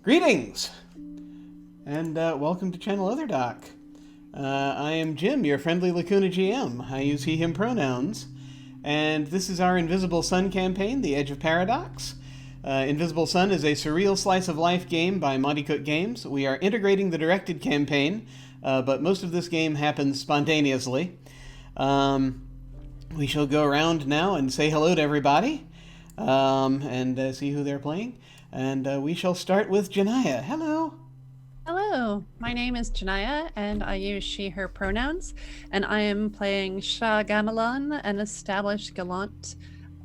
Greetings, and welcome to Channel Other Doc. I am Jim, your friendly Lacuna GM. I use he, him pronouns, and this is our Invisible Sun campaign, The Edge of Paradox. Invisible Sun is a surreal slice of life game by Monte Cook Games. We are integrating the directed campaign, but most of this game happens spontaneously. We shall go around now and say hello to everybody, and see who they're playing. And we shall start with Djinnaya. Hello. Hello, my name is Djinnaya, and I use she, her pronouns, and I am playing Shah Gamelan, an established gallant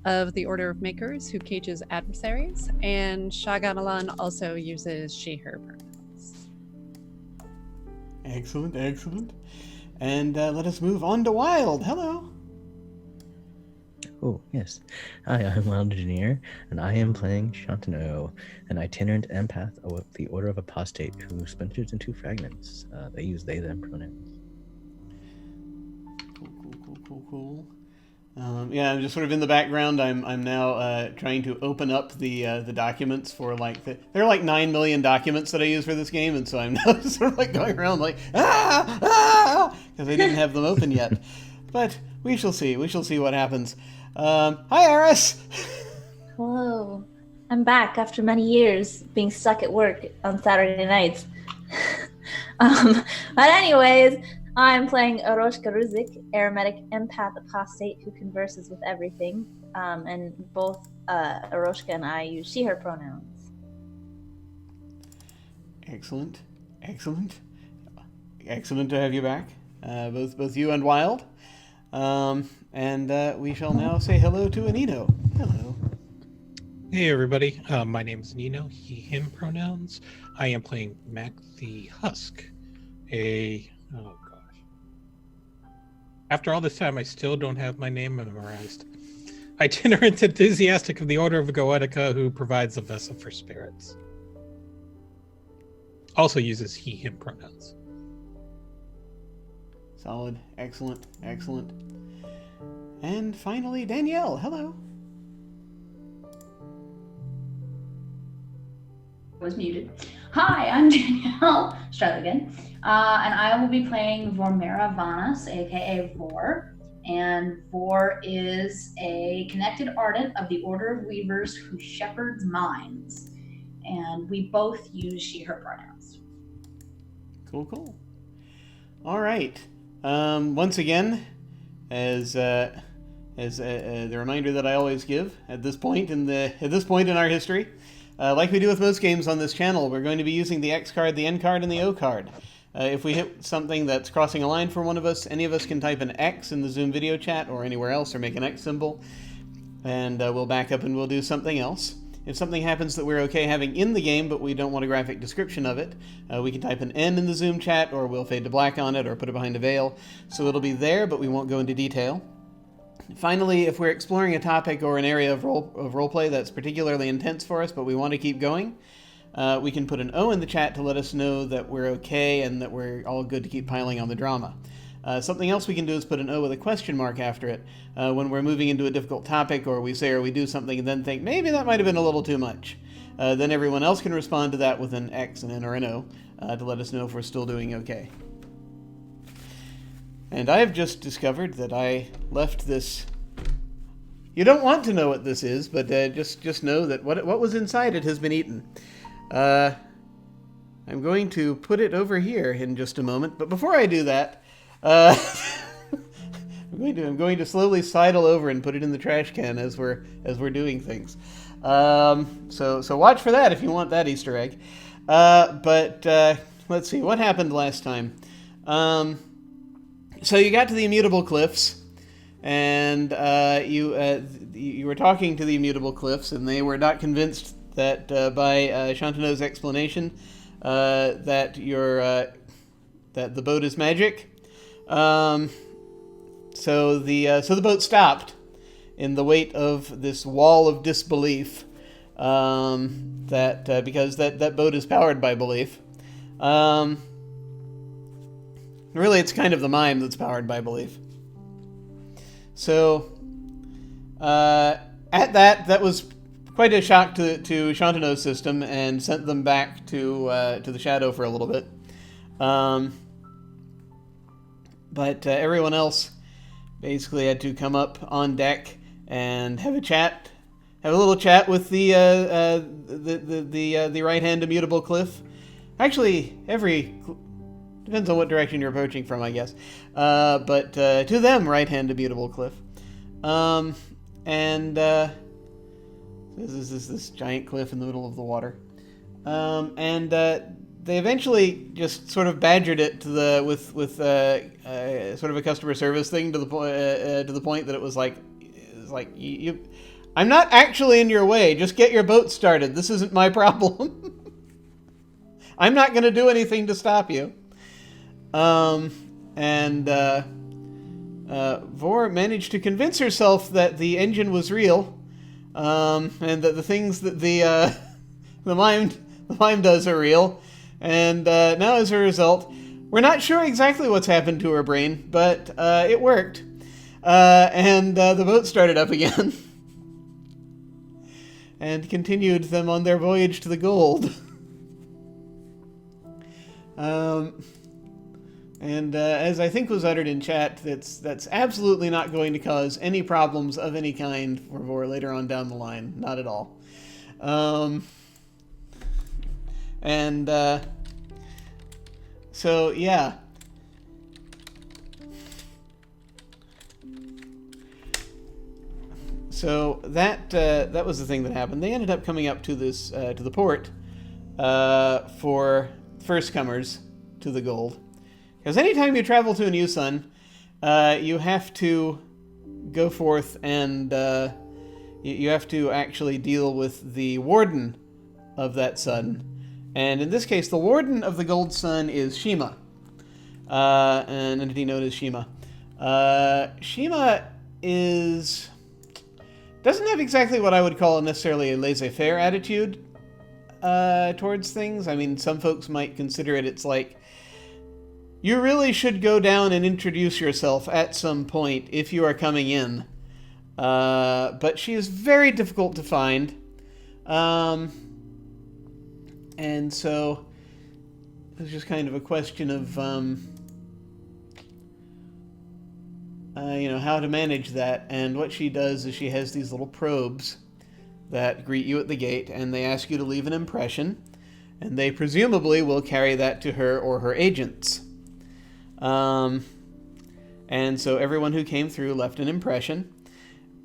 of the Order of Makers who cages adversaries, and Shah Gamelan also uses she, her pronouns. Excellent, excellent. And let us move on to Wilde. Hello. Oh, yes. Hi, I'm Wilde Engineer, and I am playing Shantano, an itinerant empath of the Order of Apostate who splinters into fragments. They use they, them pronouns. Cool. Yeah, I'm just sort of in the background. I'm now trying to open up the documents for there are like 9 million documents that I use for this game, and so I'm now just sort of like going around like because I didn't have them open yet. But we shall see. We shall see what happens. Hi, Arras. Hello. I'm back after many years being stuck at work on Saturday nights. But anyways, I'm playing Eroshka Ruzik, aromatic empath apostate who converses with everything. And both Eroshka and I use she, her pronouns. Excellent to have you back, both you and Wilde. And we shall now say hello to Anino. Hello. Hey everybody, my name is Anino, he, him pronouns. I am playing Mac the Husk, oh gosh. After all this time, I still don't have my name memorized. Itinerant enthusiastic of the Order of Goetica who provides a vessel for spirits. Also uses he, him pronouns. Solid. Excellent. And finally, Danielle. Hello. Was muted. Hi, I'm Danielle. Let's try that again. And I will be playing Vormera Vanas, aka Vor. And Vor is a connected ardent of the Order of Weavers who shepherds minds. And we both use she, her pronouns. Cool. All right. Once again, as the reminder that I always give at this point in our history, like we do with most games on this channel, we're going to be using the X card, the N card, and the O card. If we hit something that's crossing a line for one of us, any of us can type an X in the Zoom video chat or anywhere else, or make an X symbol, and we'll back up and we'll do something else. If something happens that we're okay having in the game, but we don't want a graphic description of it, we can type an N in the Zoom chat, or we'll fade to black on it, or put it behind a veil. So it'll be there, but we won't go into detail. Finally, if we're exploring a topic or an area of roleplay that's particularly intense for us, but we want to keep going, we can put an O in the chat to let us know that we're okay and that we're all good to keep piling on the drama. Something else we can do is put an O with a question mark after it when we're moving into a difficult topic, or we say or we do something and then think, maybe that might have been a little too much. Then everyone else can respond to that with an X, an N, or an O to let us know if we're still doing okay. And I have just discovered that I left this... You don't want to know what this is, but just know that what was inside it has been eaten. I'm going to put it over here in just a moment, but before I do that, I'm going to slowly sidle over and put it in the trash can as we're doing things. So watch for that if you want that Easter egg. But let's see what happened last time. So you got to the Immutable Cliffs, and you were talking to the Immutable Cliffs, and they were not convinced that by Shantano's explanation that the boat is magic. So the boat stopped in the weight of this wall of disbelief. Because that boat is powered by belief. Really, it's kind of the mime that's powered by belief. So, at that was quite a shock to Shantano's system and sent them back to the shadow for a little bit. But everyone else basically had to come up on deck and have a little chat with the right hand immutable cliff. Actually, depends on what direction you're approaching from, I guess. But to them, right hand immutable cliff. This is this giant cliff in the middle of the water. They eventually just sort of badgered it with sort of a customer service thing to the point that it was like I'm not actually in your way. Just get your boat started. This isn't my problem. I'm not going to do anything to stop you. Vor managed to convince herself that the engine was real, and that the things that the mime does are real. And now, as a result, we're not sure exactly what's happened to her brain, but it worked. And the boat started up again. And continued them on their voyage to the gold. As I think was uttered in chat, that's absolutely not going to cause any problems of any kind for Vor later on down the line. Not at all. So, yeah. So that was the thing that happened. They ended up coming up to this to the port for first comers to the gold. Because anytime you travel to a new sun, you have to go forth and you have to actually deal with the warden of that sun. And in this case, the warden of the gold sun is Shima, an entity known as Shima. Shima doesn't have exactly what I would call necessarily a laissez-faire attitude towards things. I mean, some folks might consider it's like, you really should go down and introduce yourself at some point if you are coming in. But she is very difficult to find. And so it's just kind of a question of, how to manage that. And what she does is she has these little probes that greet you at the gate, and they ask you to leave an impression, and they presumably will carry that to her or her agents. And so everyone who came through left an impression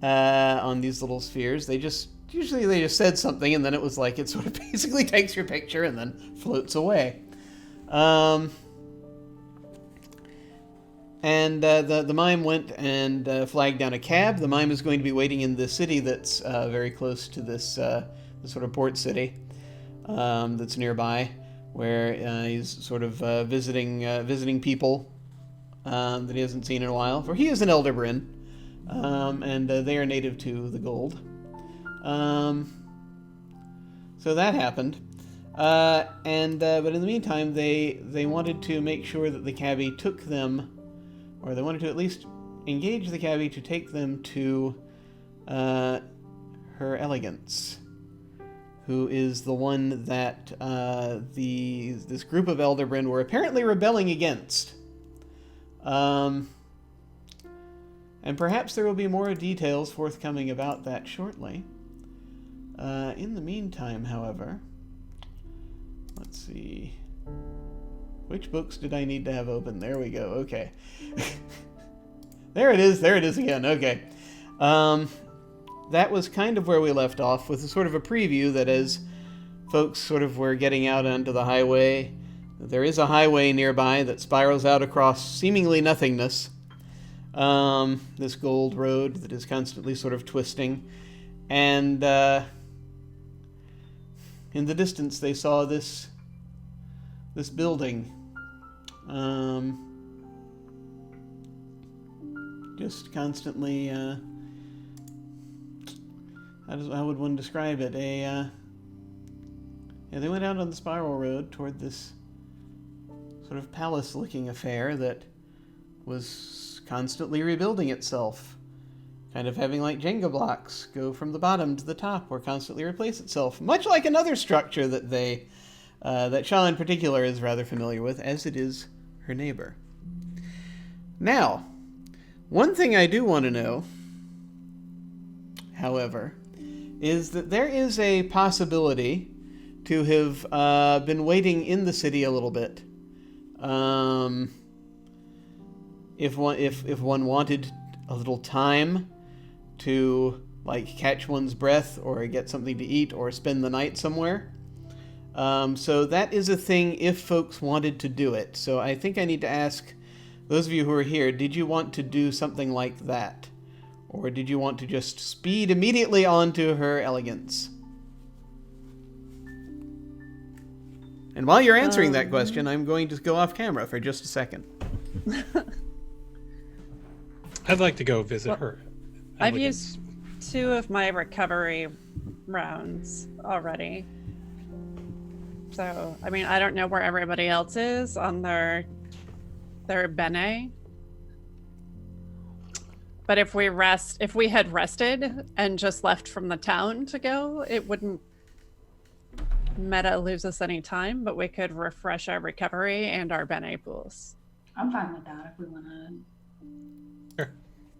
on these little spheres. They just said something, and then it was like it sort of basically takes your picture and then floats away. The mime went and flagged down a cab. The mime is going to be waiting in the city that's very close to this sort of port city that's nearby, where he's sort of visiting people that he hasn't seen in a while. For he is an Elder Bryn, and they are native to the gold. So that happened. But in the meantime, they wanted to make sure that the cabbie took them, or they wanted to at least engage the cabbie to take them to her Elegance, who is the one that this group of Elder Bryn were apparently rebelling against. And perhaps there will be more details forthcoming about that shortly. In the meantime, however, let's see. Which books did I need to have open? There we go. Okay. There it is again. Okay. That was kind of where we left off, with a sort of a preview that as folks sort of were getting out onto the highway, there is a highway nearby that spirals out across seemingly nothingness. This gold road that is constantly sort of twisting. And in the distance they saw this building. Just constantly, how would one describe it? They went out on the spiral road toward this sort of palace-looking affair that was constantly rebuilding itself. kind of having like Jenga blocks go from the bottom to the top or constantly replace itself, much like another structure that that Shaw in particular is rather familiar with, as it is her neighbor. Now, one thing I do want to know, however, is that there is a possibility to have been waiting in the city a little bit. If one wanted a little time to like catch one's breath or get something to eat or spend the night somewhere. So that is a thing if folks wanted to do it. So I think I need to ask those of you who are here, did you want to do something like that? Or did you want to just speed immediately on to her elegance? And while you're answering that question, I'm going to go off camera for just a second. I'd like to go visit her. I've Elegance. used 2 of my recovery rounds already. So, I mean, I don't know where everybody else is on their bene. But if we had rested and just left from the town to go, it wouldn't meta lose us any time, but we could refresh our recovery and our bene pools. I'm fine with that if we want to. Sure.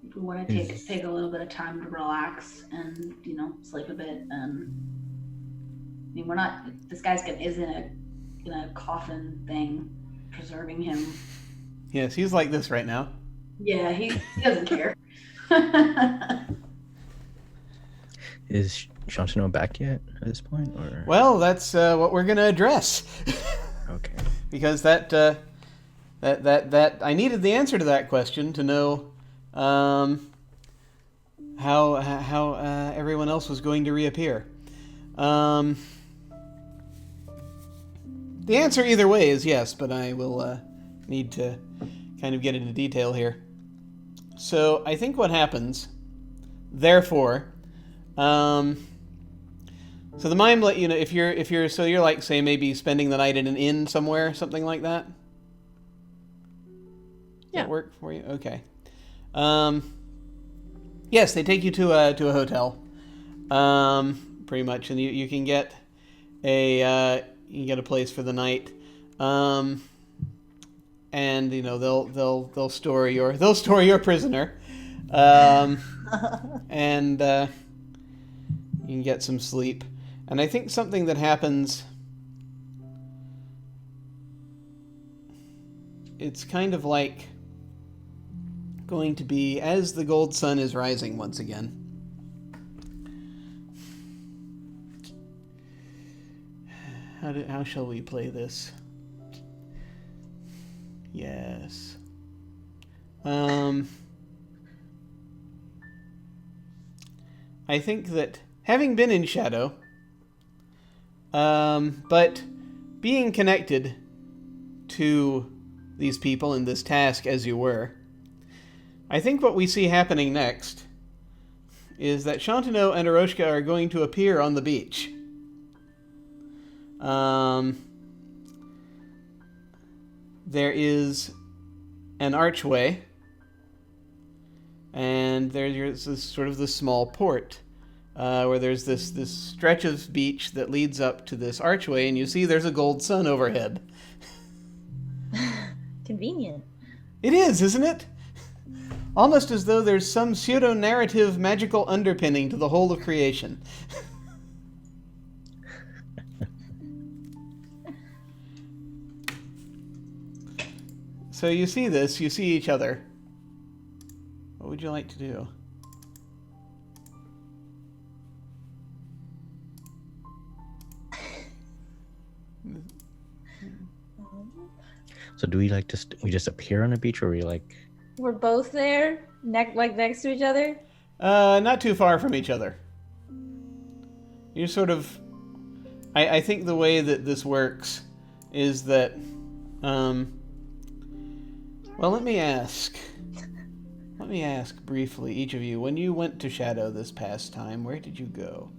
If we want to take a little bit of time to relax and sleep a bit, and I mean we're not. This guy's is in a coffin thing, preserving him. Yes, he's like this right now. Yeah, he doesn't care. Is Shantano back yet at this point, or? Well, that's what we're going to address. Okay. Because that I needed the answer to that question to know how everyone else was going to reappear. The answer either way is yes, but I will need to kind of get into detail here. So I think what happens, therefore, so the mime let you know if you're so you're like say maybe spending the night in an inn somewhere, something like that. Does that work for you? Okay. Yes, they take you to a hotel, pretty much, and you can get a place for the night, and they'll store your prisoner, and you can get some sleep. And I think something that happens, it's kind of like going to be as the gold sun is rising once again. How shall we play this? Yes. I think that having been in shadow, but being connected to these people in this task as you were, I think what we see happening next is that Shantano and Aroshka are going to appear on the beach. There is an archway, and there's this sort of this small port where there's this stretch of beach that leads up to this archway, and you see there's a gold sun overhead. Convenient. It is, isn't it? Almost as though there's some pseudo-narrative magical underpinning to the whole of creation. So you see this, you see each other. What would you like to do? So do we we just appear on a beach, or we like? We're both there, next to each other. Not too far from each other. You're sort of. I think the way that this works is that. Well, let me ask. Let me ask briefly, each of you, when you went to Shadow this past time, where did you go?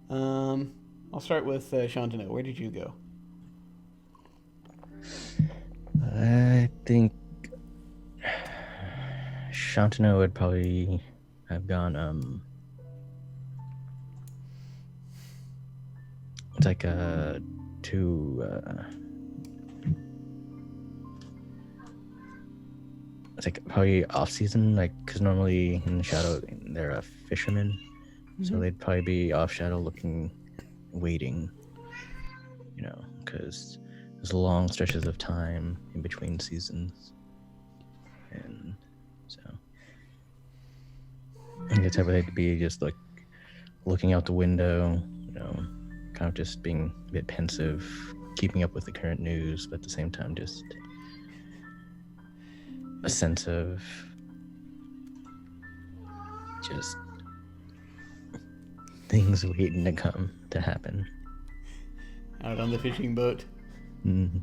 I'll start with Shantano. Where did you go? I think Shantano would probably have gone it's like to it's like probably off season, like because normally in the shadow they're a fisherman, so they'd probably be off shadow looking, waiting, because there's long stretches of time in between seasons, and so I think the type of thing to be just like looking out the window, kind of just being a bit pensive, keeping up with the current news, but at the same time just a sense of just things waiting to come to happen. Out on the fishing boat. Mm-hmm.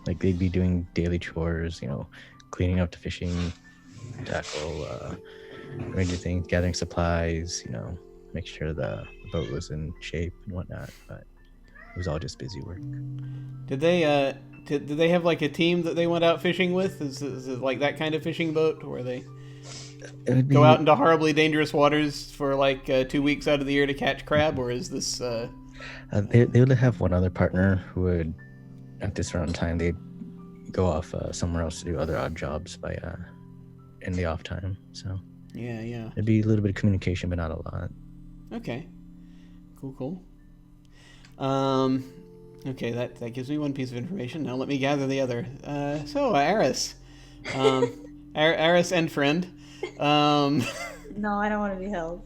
Like they'd be doing daily chores, cleaning up the fishing tackle, arranging things, gathering supplies, make sure the boat was in shape and whatnot. But it was all just busy work. Did they did they have like a team that they went out fishing with? Is it like that kind of fishing boat where they go out into horribly dangerous waters for like 2 weeks out of the year to catch crab, or is this? They would have one other partner who would, at this around time, they'd go off somewhere else to do other odd jobs by in the off time. So yeah, there'd be a little bit of communication, but not a lot. Okay, cool. Okay, that gives me one piece of information. Now let me gather the other. Arras, Arras and friend. No, I don't want to be held.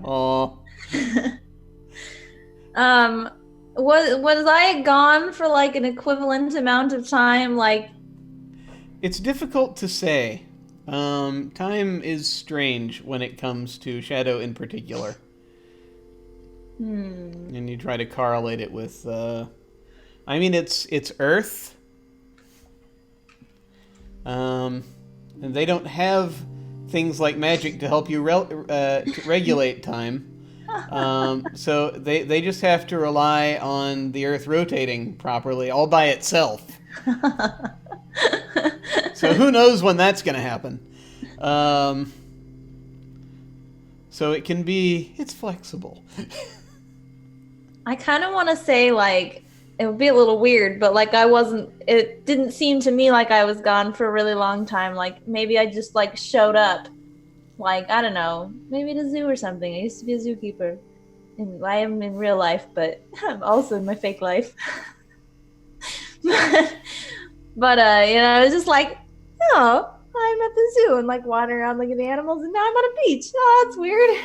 Aw. Was I gone for like an equivalent amount of time? Like, It's difficult to say. Time is strange when it comes to Shadow in particular. And you try to correlate it with, it's Earth. And they don't have things like magic to help you to regulate time. So they just have to rely on the Earth rotating properly all by itself. So who knows when that's going to happen. So it's flexible. I kind of want to say like it would be a little weird, but like it didn't seem to me like I was gone for a really long time. Like maybe I just like showed up, like, I don't know, maybe at a zoo or something. I used to be a zookeeper, and I am in real life, but I'm also in my fake life. But it's just like, oh, I'm at the zoo and like wandering around looking at the animals, and now I'm on a beach. Oh, that's weird.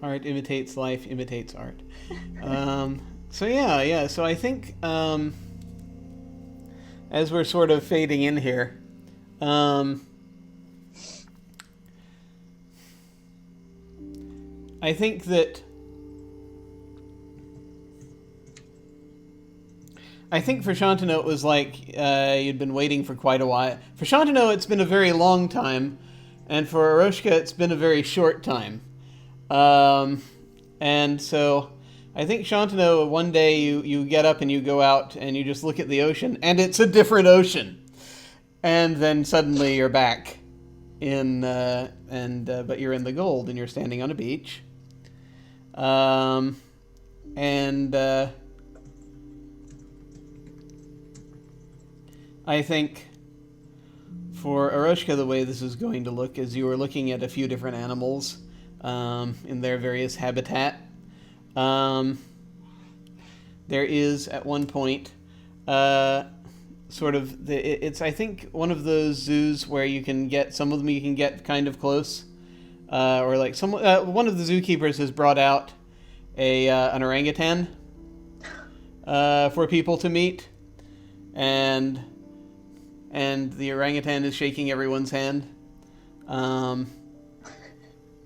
Art imitates life, imitates art. So I think as we're sort of fading in here, I think for Shantano it was like you'd been waiting for quite a while. For Shantano it's been a very long time, and for Aroshka it's been a very short time. And so I think Shantano, one day you get up and you go out and you just look at the ocean, and it's a different ocean. And then suddenly you're back in, but you're in the gold and you're standing on a beach. I think for Aroshka, the way this is going to look is you are looking at a few different animals in their various habitat. There is at one point it's I think one of those zoos where you can get some of them you can get kind of close, or like one of the zookeepers has brought out an orangutan for people to meet, and the orangutan is shaking everyone's hand,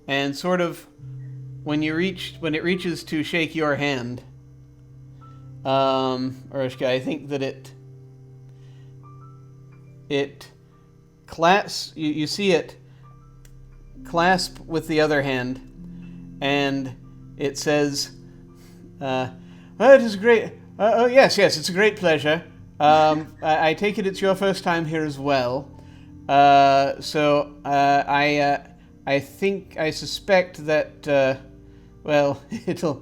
and sort of when it reaches to shake your hand, Aroshka, I think that it clasps, you see it clasp with the other hand, and it says, it is great. Yes, it's a great pleasure. I take it it's your first time here as well. I suspect that, well, it's a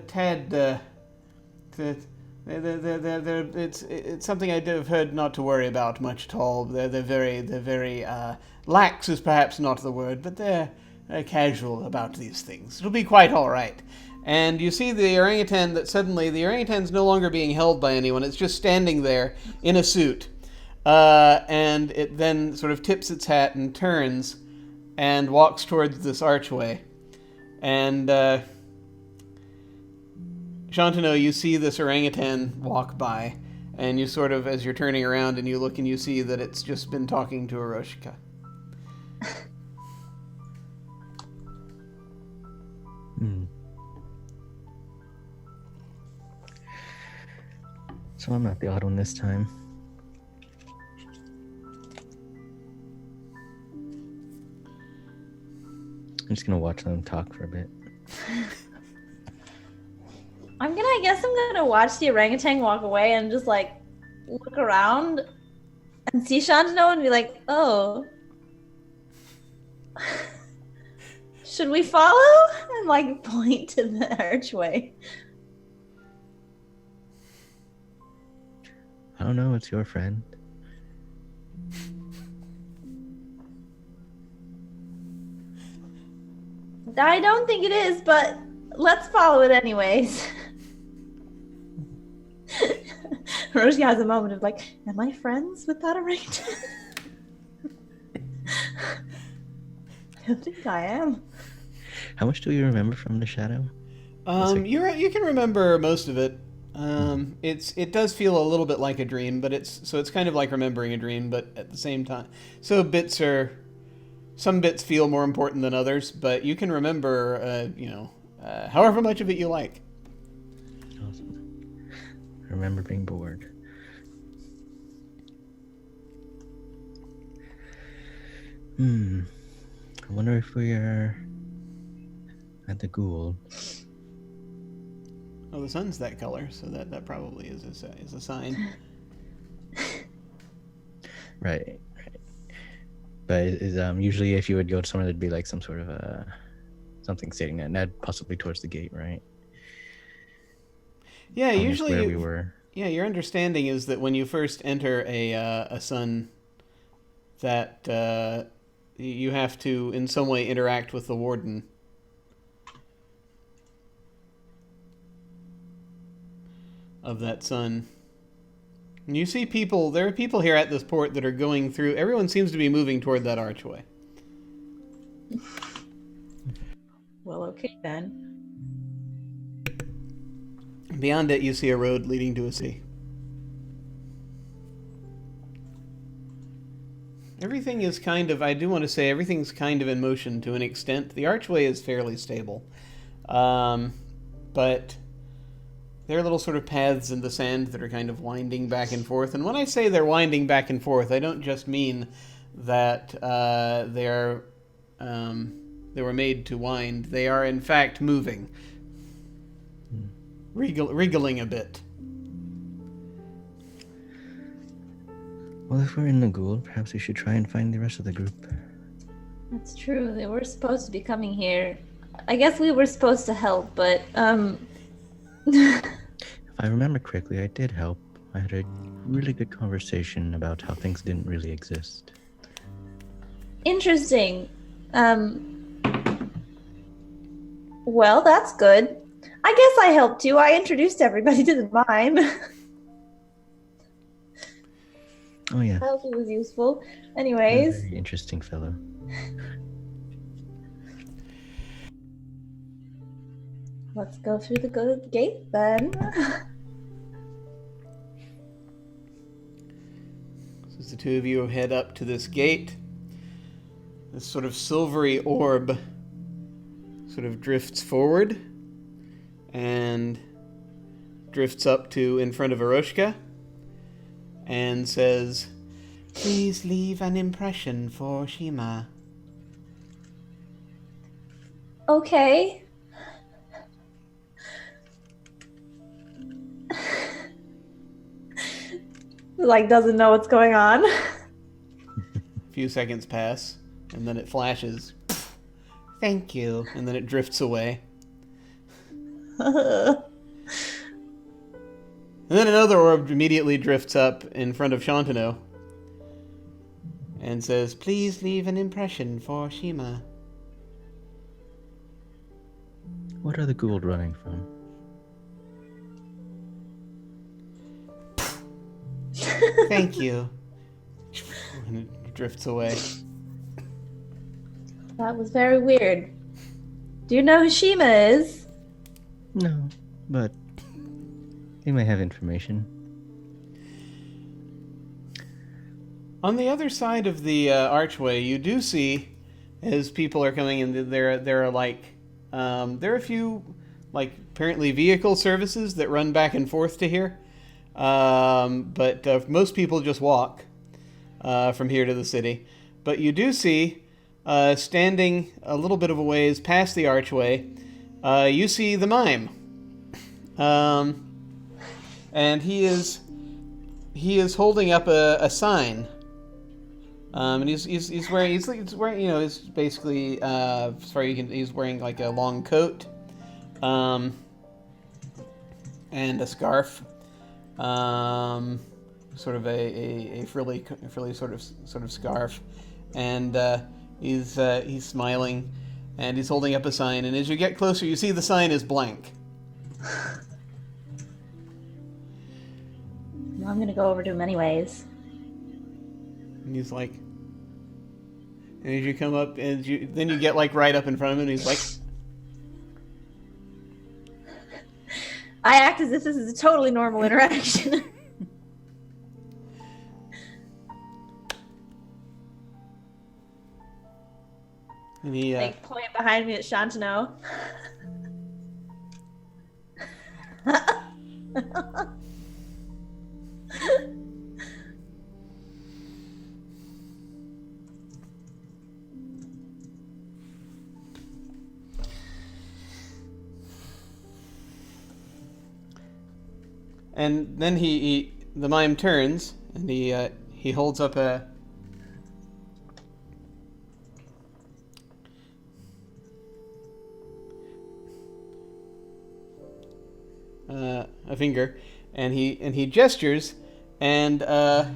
tad, it's something I've heard not to worry about much at all. They're very, lax is perhaps not the word, but they're casual about these things. It'll be quite all right. And you see the orangutan that suddenly, the orangutan's no longer being held by anyone. It's just standing there in a suit. And it then sort of tips its hat and turns and walks towards this archway. And, Shantanu, you see this orangutan walk by, and you sort of, as you're turning around and you look and you see that it's just been talking to Eroshka. So I'm not the odd one this time. I'm just gonna watch them talk for a bit. I guess I'm gonna watch the orangutan walk away and just like look around and see Shantanu and be like, oh. Should we follow? And like point to the archway. I don't know, it's your friend. I don't think it is, but let's follow it anyways. Roshi has a moment of like, am I friends with that orangutan? I don't think I am. How much do you remember from the shadow? You can remember most of it. It does feel a little bit like a dream, but it's kind of like remembering a dream, but at the same time. So some bits feel more important than others, but you can remember, however much of it you like. Awesome. I remember being bored. I wonder if we are at the Gould. Oh, the sun's that color, so that probably is a sign. Right. But is usually if you would go to somewhere, there'd be like some sort of something stating that, and that possibly towards the gate, right? Yeah, usually where we were. Yeah, your understanding is that when you first enter a sun, that you have to in some way interact with the warden. Of that sun. And you see there are people here at this port that are going through, everyone seems to be moving toward that archway. Well, okay then. Beyond it, you see a road leading to a sea. Everything is everything's kind of in motion to an extent. The archway is fairly stable. But there are little sort of paths in the sand that are kind of winding back and forth. And when I say they're winding back and forth, I don't just mean that they were made to wind. They are, in fact, moving. Wriggling a bit. Well, if we're in the Gould, perhaps we should try and find the rest of the group. That's true. They were supposed to be coming here. I guess we were supposed to help, but If I remember correctly, I did help. I had a really good conversation about how things didn't really exist. Interesting. Well, that's good. I guess I helped too. I introduced everybody to the mime. Oh yeah. I hope it was useful. You're a Anyways. very interesting fellow. Let's go through the gate then. So as the two of you head up to this gate, this sort of silvery orb sort of drifts forward and drifts up to in front of Eroshka and says, "Please leave an impression for Shima." Okay. Like, doesn't know what's going on. A few seconds pass, and then it flashes. Thank you. And then it drifts away. And then another orb immediately drifts up in front of Shantano and says, "Please leave an impression for Shima." What are the Gould running from? Thank you. And it drifts away. That was very weird. Do you know who Shima is? No, but he may have information. On the other side of the archway, you do see, as people are coming in, there are a few apparently vehicle services that run back and forth to here. But most people just walk from here to the city. But you do see, standing a little bit of a ways past the archway, you see the mime. And he is holding up a sign. And he's wearing he's basically he's wearing like a long coat, and a scarf, sort of a frilly sort of scarf, and he's smiling, and he's holding up a sign. And as you get closer, you see the sign is blank. Well, I'm gonna go over to him anyways. And he's like, and as you come up, and then you get like right up in front of him, and he's like, I act as if this is a totally normal interaction. and he Like, point behind me at Shantano. and then the mime turns, and he holds up a finger, and he gestures, and how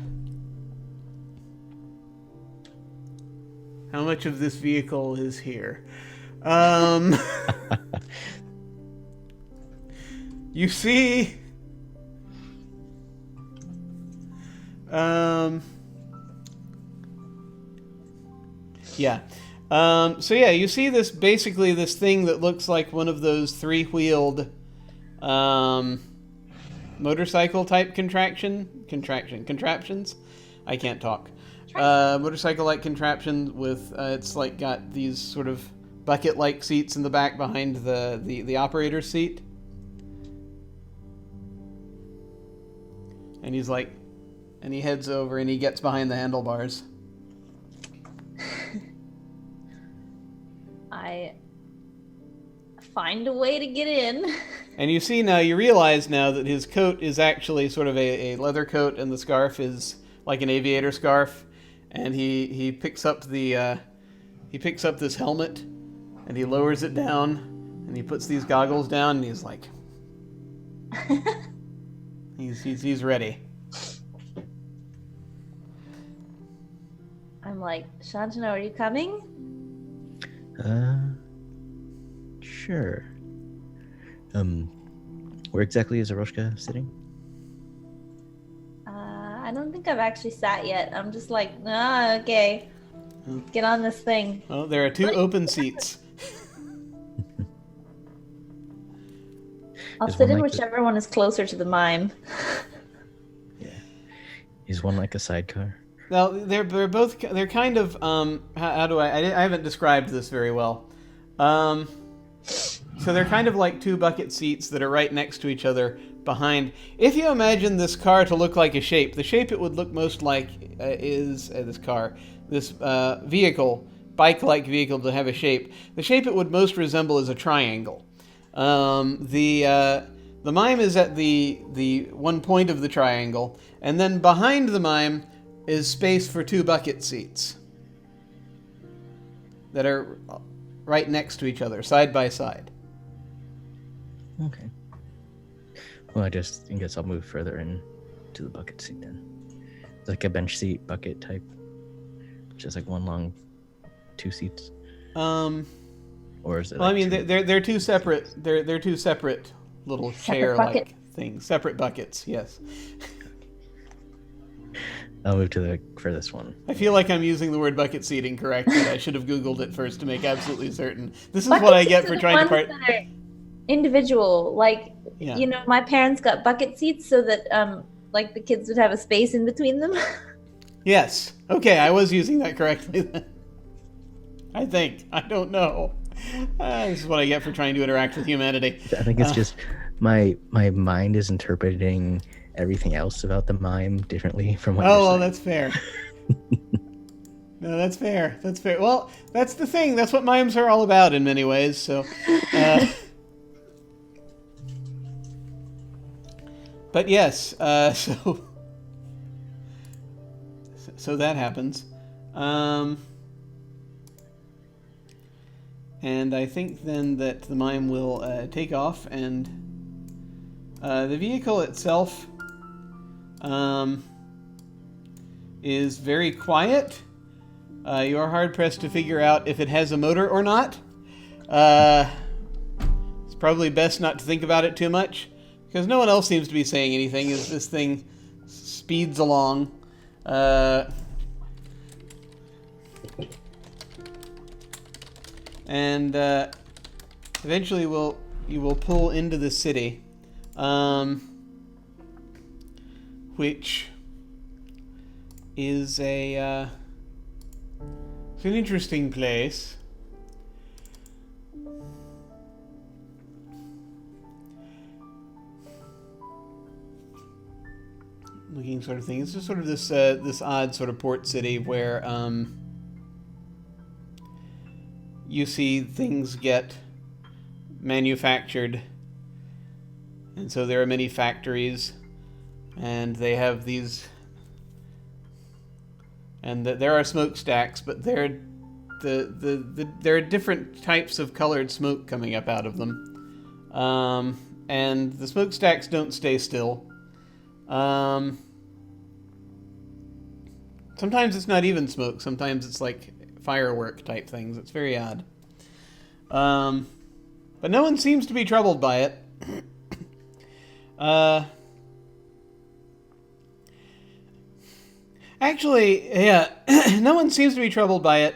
much of this vehicle is here? You see, yeah. So yeah, you see this thing that looks like one of those three-wheeled motorcycle type contraptions. I can't talk. Motorcycle-like contraption with it's like got these sort of bucket-like seats in the back behind the operator's seat. And he's like, and he heads over and he gets behind the handlebars. I find a way to get in. And you realize now that his coat is actually sort of a leather coat, and the scarf is like an aviator scarf. And he picks up this helmet, and he lowers it down, and he puts these goggles down, and he's like, he's ready. I'm like, Shantano, are you coming? Sure. Where exactly is Aroshka sitting? I don't think I've actually sat yet. I'm just like, okay. Get on this thing. Oh, there are two open seats. I'll Is sit one in like whichever one is closer to the mime. Yeah. Is one like a sidecar? Well, they're kind of how do I haven't described this very well. So they're kind of like two bucket seats that are right next to each other behind. If you imagine this car to look like a shape, the shape it would look most like is this vehicle, bike-like vehicle to have a shape. The shape it would most resemble is a triangle. The The mime is at the one point of the triangle, and then behind the mime is space for 2 bucket seats that are right next to each other, side by side. Okay. Well, I guess I'll move further in to the bucket seat then. It's like a bench seat bucket type, just like one long 2 seats. Or is it? Well, like I mean, two? they're 2 separate. They're 2 separate little chair-like things. Separate buckets. Yes. I'll move to the furthest one. I feel like I'm using the word bucket seat incorrectly. I should have Googled it first to make absolutely certain. This is Bucket what I seats get are for the trying to ones part. that are individual, like Yeah. you know, my parents got bucket seats so that like the kids would have a space in between them. Yes. Okay, I was using that correctly then. I think. I don't know. This is what I get for trying to interact with humanity. I think it's just my mind is interpreting everything else about the mime differently from what you're Oh, well, saying. that's fair. No, that's fair. That's fair. Well, that's the thing. That's what mimes are all about in many ways. So, but yes. So that happens, and I think then that the mime will take off, and the vehicle itself is very quiet. You are hard-pressed to figure out if it has a motor or not. It's probably best not to think about it too much, because no one else seems to be saying anything as this thing speeds along. And eventually you will pull into the city, which is it's an interesting place. Looking sort of thing. It's just sort of this this odd sort of port city where you see things get manufactured, and so there are many factories, and they have these, and there are smokestacks, but there are different types of colored smoke coming up out of them, and the smokestacks don't stay still. Sometimes it's not even smoke. Sometimes it's like firework type things. It's very odd. But no one seems to be troubled by it. Actually, yeah, no one seems to be troubled by it,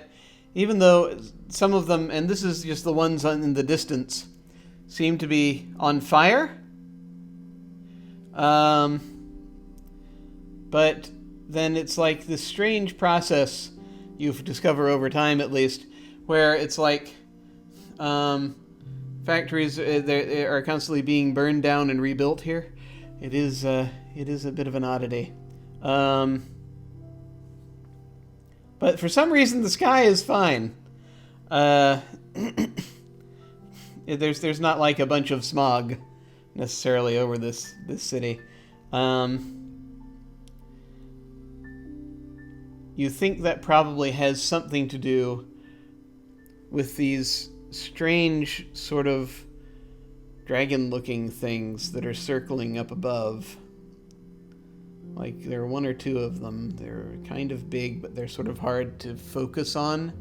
even though some of them, and this is just the ones in the distance, seem to be on fire. But then it's like this strange process you discover over time, at least, where it's like factories they are constantly being burned down and rebuilt here. It is a bit of an oddity. But for some reason, the sky is fine. There's not like a bunch of smog necessarily over this city. You think that probably has something to do with these strange sort of dragon-looking things that are circling up above. Like, there are one or two of them. They're kind of big, but they're sort of hard to focus on.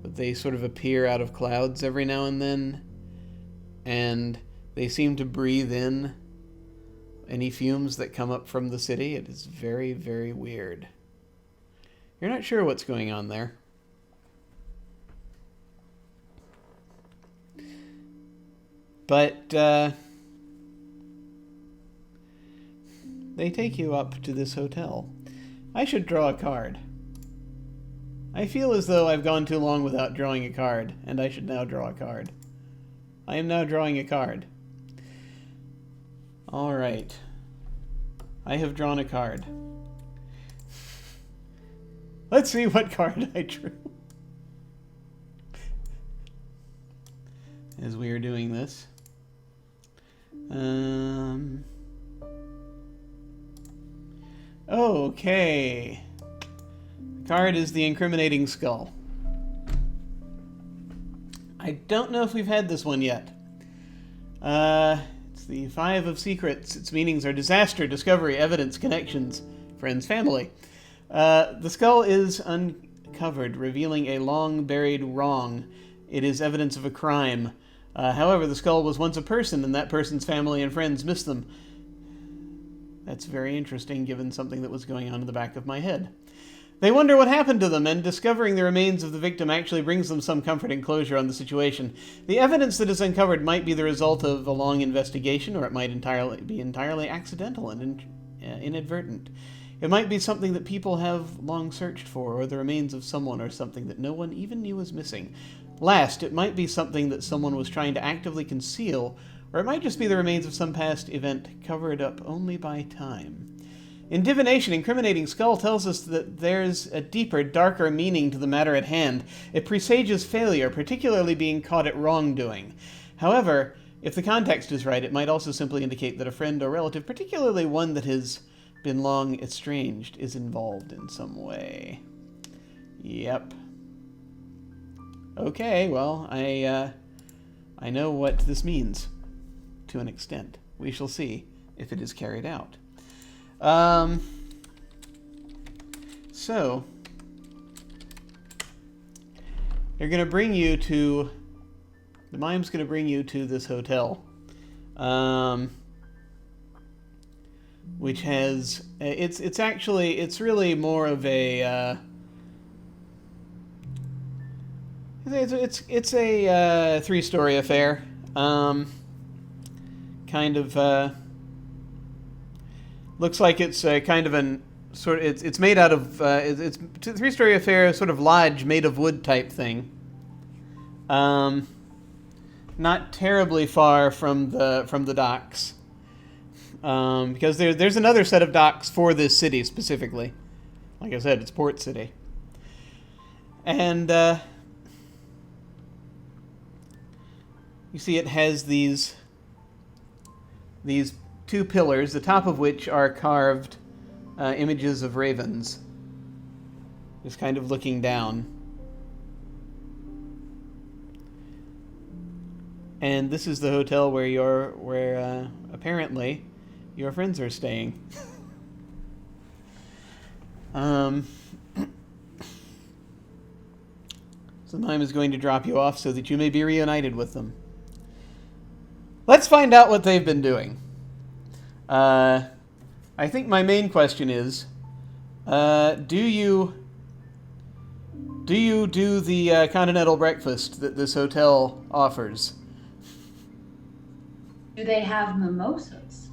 But they sort of appear out of clouds every now and then. And they seem to breathe in any fumes that come up from the city. It is very, very weird. You're not sure what's going on there. But, they take you up to this hotel. I should draw a card. I feel as though I've gone too long without drawing a card, and I should now draw a card. I am now drawing a card. Alright. I have drawn a card. Let's see what card I drew. As we are doing this. Okay. The card is the incriminating skull. I don't know if we've had this one yet. It's the Five of Secrets. Its meanings are disaster, discovery, evidence, connections, friends, family. The skull is uncovered, revealing a long-buried wrong. It is evidence of a crime. However, the skull was once a person, and that person's family and friends missed them. That's very interesting, given something that was going on in the back of my head. They wonder what happened to them, and discovering the remains of the victim actually brings them some comfort and closure on the situation. The evidence that is uncovered might be the result of a long investigation, or it might be entirely accidental and inadvertent. It might be something that people have long searched for, or the remains of someone, or something that no one even knew was missing. Last, it might be something that someone was trying to actively conceal, or it might just be the remains of some past event covered up only by time. In divination, incriminating skull tells us that there's a deeper, darker meaning to the matter at hand. It presages failure, particularly being caught at wrongdoing. However, if the context is right, it might also simply indicate that a friend or relative, particularly one that has been long estranged, is involved in some way. Yep. Okay, well, I know what this means, to an extent. We shall see if it is carried out. So, they're going to bring you to, the mime's going to bring you to this hotel, which has, it's really more of a, it's a 3-story affair, kind of, looks like it's kind of an sort of, it's made out of, it's a 3-story affair, sort of lodge made of wood type thing. Not terribly far from the docks, because there's another set of docks for this city specifically. Like I said, it's Port City, and you see it has these 2 pillars, the top of which are carved images of ravens, just kind of looking down. And this is the hotel where apparently your friends are staying. So the mime is going to drop you off so that you may be reunited with them. Let's find out what they've been doing. I think my main question is, do you do the continental breakfast that this hotel offers? Do they have mimosas?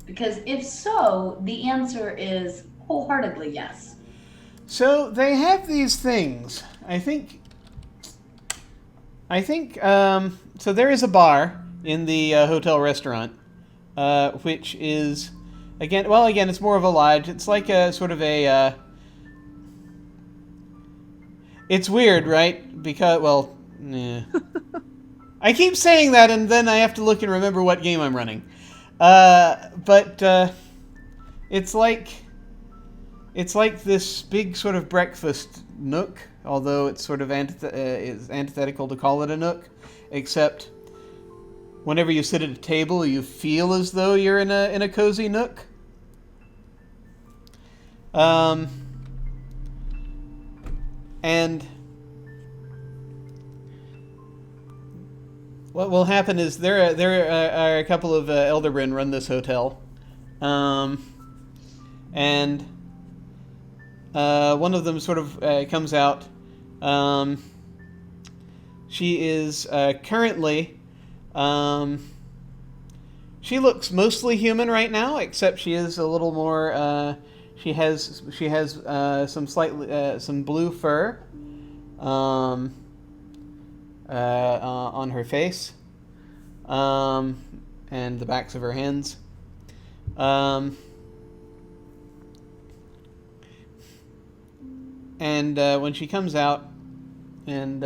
Because if so, the answer is wholeheartedly yes. So they have these things. I think. So there is a bar in the hotel restaurant, which is, again, it's more of a lodge. It's like a sort of a. It's weird, right? Because, well, I keep saying that, and then I have to look and remember what game I'm running. But it's like this big sort of breakfast nook, although it's sort of is antithetical to call it a nook, except whenever you sit at a table, you feel as though you're in a cozy nook. And what will happen is there are a couple of Elderbryn run this hotel, and one of them sort of comes out. She is currently. She looks mostly human right now, except she is a little more. She has some slightly some blue fur on her face, and the backs of her hands. And when she comes out, and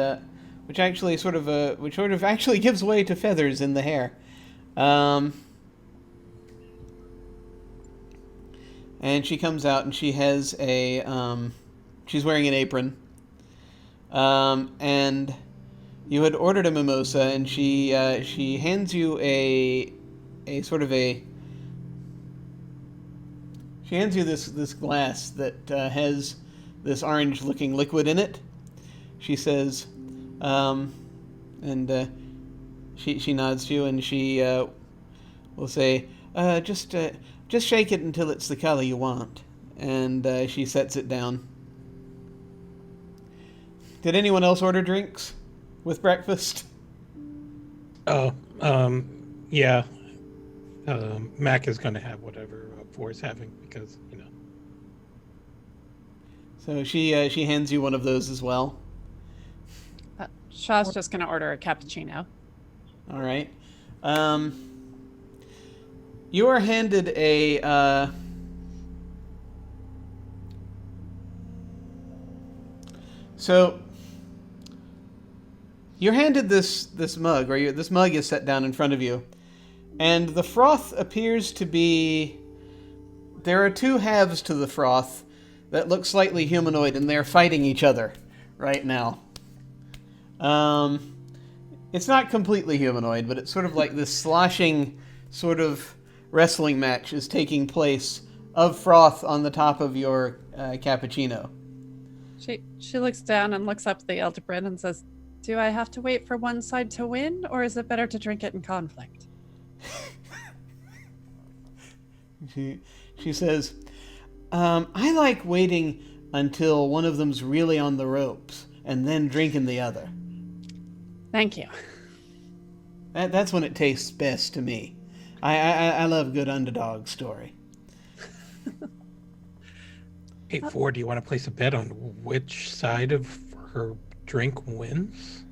which sort of actually gives way to feathers in the hair. And she comes out and she has she's wearing an apron. And you had ordered a mimosa, and she hands you she hands you this glass that has this orange-looking liquid in it. She says, she nods to you, and she will say, just shake it until it's the color you want. And she sets it down. Did anyone else order drinks with breakfast? Oh, yeah. Mac is going to have whatever Vor's having because, you know. So she hands you one of those as well. Shaw's just going to order a cappuccino. All right. You are handed a you're handed this mug, or this mug is set down in front of you, and the froth appears to be. There are two halves to the froth that look slightly humanoid, and they're fighting each other right now. It's not completely humanoid, but it's sort of like this sloshing sort of wrestling match is taking place of froth on the top of your cappuccino. She looks down and looks up at the Elderbred and says, "Do I have to wait for one side to win, or is it better to drink it in conflict?" She says, I like waiting until one of them's really on the ropes and then drinking the other. Thank you. That's when it tastes best to me. I love a good underdog story. Hey, Vor, do you want to place a bet on which side of her drink wins?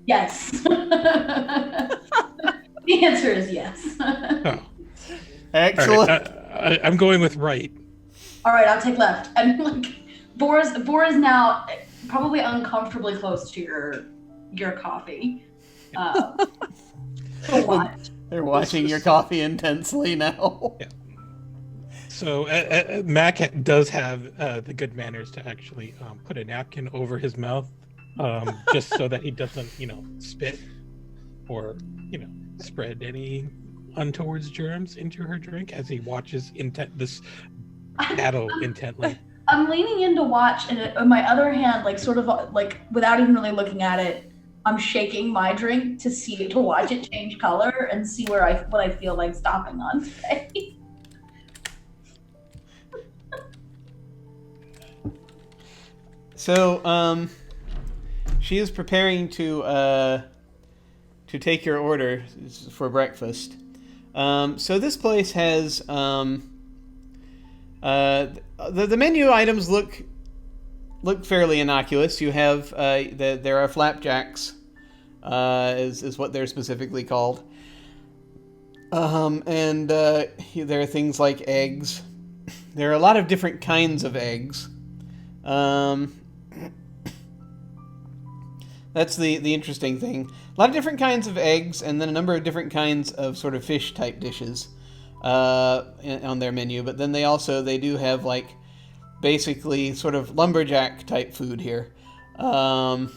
Yes. The answer is yes. Oh. Excellent. Right, I'm going with right. All right, I'll take left. And like, Vor is now probably uncomfortably close to your coffee. Watch. They're watching your coffee intensely now. Yeah. So Mac does have the good manners to actually put a napkin over his mouth, just so that he doesn't, spit or, spread any untoward germs into her drink as he watches this battle intently. I'm leaning in to watch, and on my other hand, sort of without even really looking at it, I'm shaking my drink to watch it change color and see what I feel like stopping on today. So, she is preparing to take your order for breakfast. So this place has the menu items look fairly innocuous. You have there are flapjacks, is what they're specifically called, and there are things like eggs. There are a lot of different kinds of eggs. That's the interesting thing. A lot of different kinds of eggs, and then a number of different kinds of sort of fish type dishes on their menu. But then they do have basically sort of lumberjack type food here. So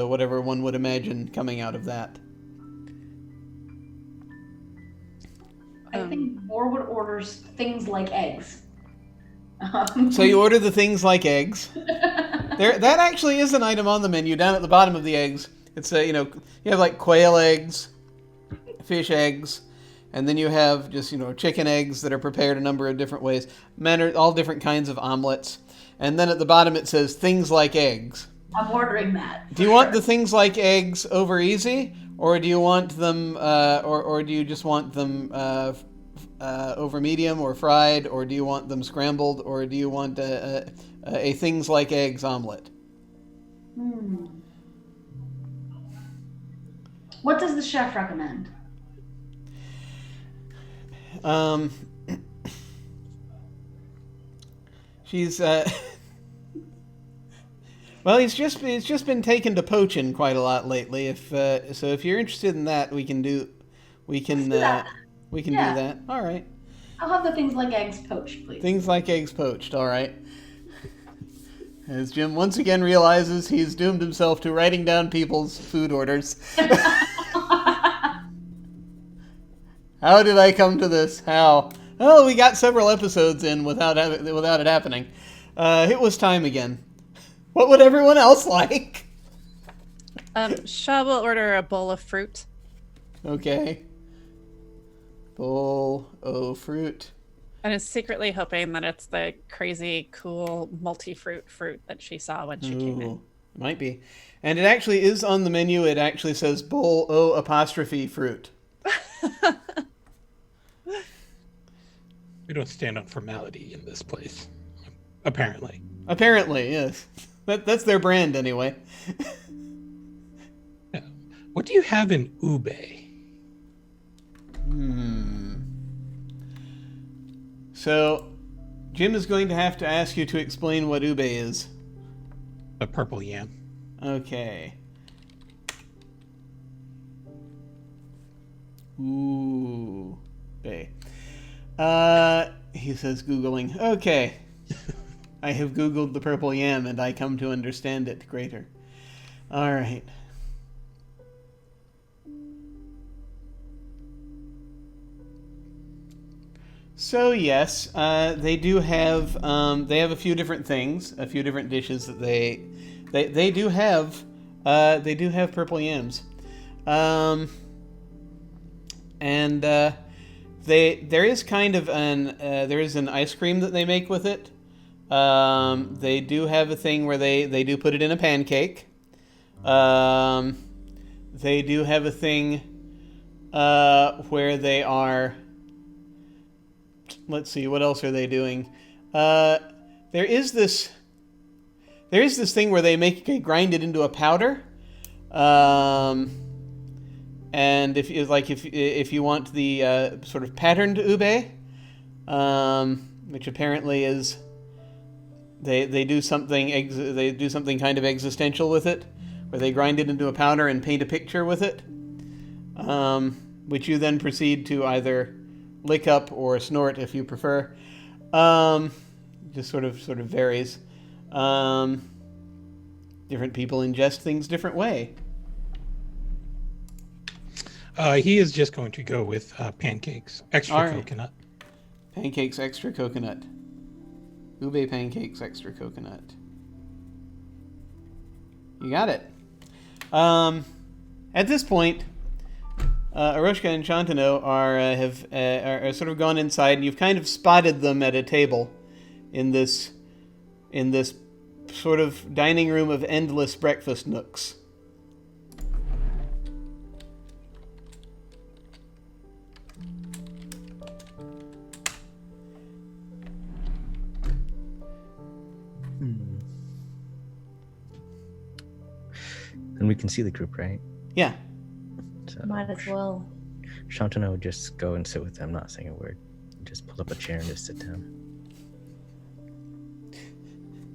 whatever one would imagine coming out of that. I think Vor would order things like eggs. So you order the things like eggs. That actually is an item on the menu down at the bottom of the eggs. It's you have quail eggs, fish eggs, and then you have just chicken eggs that are prepared a number of different ways. All different kinds of omelets, and then at the bottom it says things like eggs. I'm ordering that. Do you want the things like eggs over easy, or do you want them, or do you just want them over medium or fried, or do you want them scrambled, or do you want a things like eggs omelet? What does the chef recommend? She's Well, he's just been taken to poaching quite a lot lately. If you're interested in that, we can do that. Yeah. do that. All right. I'll have the things like eggs poached, please. Things like eggs poached. All right. As Jim once again realizes he's doomed himself to writing down people's food orders. How did I come to this? How? Oh, we got several episodes in without it happening. It was time again. What would everyone else like? Shaw will order a bowl of fruit. Okay. Bowl of fruit. And is secretly hoping that it's the crazy, cool, multi-fruit fruit that she saw when she came in. Might be. And it actually is on the menu. It actually says bowl O apostrophe fruit. We don't stand on formality in this place, apparently. Apparently, yes. That's their brand anyway. What do you have in ube? So, Jim is going to have to ask you to explain what ube is. A purple yam. Okay. Ooh. Ube. He says Googling. Okay. I have Googled the purple yam and I come to understand it greater. All right. So yes, they do have a few different things, a few different dishes that they do have purple yams, and there is kind of there is an ice cream that they make with it. They do have a thing where they do put it in a pancake. They do have a thing where they are. Let's see, what else are they doing? There is this thing where they grind it into a powder. And if you want the sort of patterned ube, which apparently is they do something kind of existential with it, where they grind it into a powder and paint a picture with it, which you then proceed to either lick up or snort if you prefer. Just sort of varies. Different people ingest things different way. He is just going to go with pancakes, extra coconut. Pancakes, extra coconut. Ube pancakes, extra coconut. You got it. At this point, Aroshka and Shantanu are sort of gone inside, and you've kind of spotted them at a table in this sort of dining room of endless breakfast nooks. And we can see the group, right? Yeah. So Might as well. Shantanu would just go and sit with them, not saying a word. Just pull up a chair and just sit down.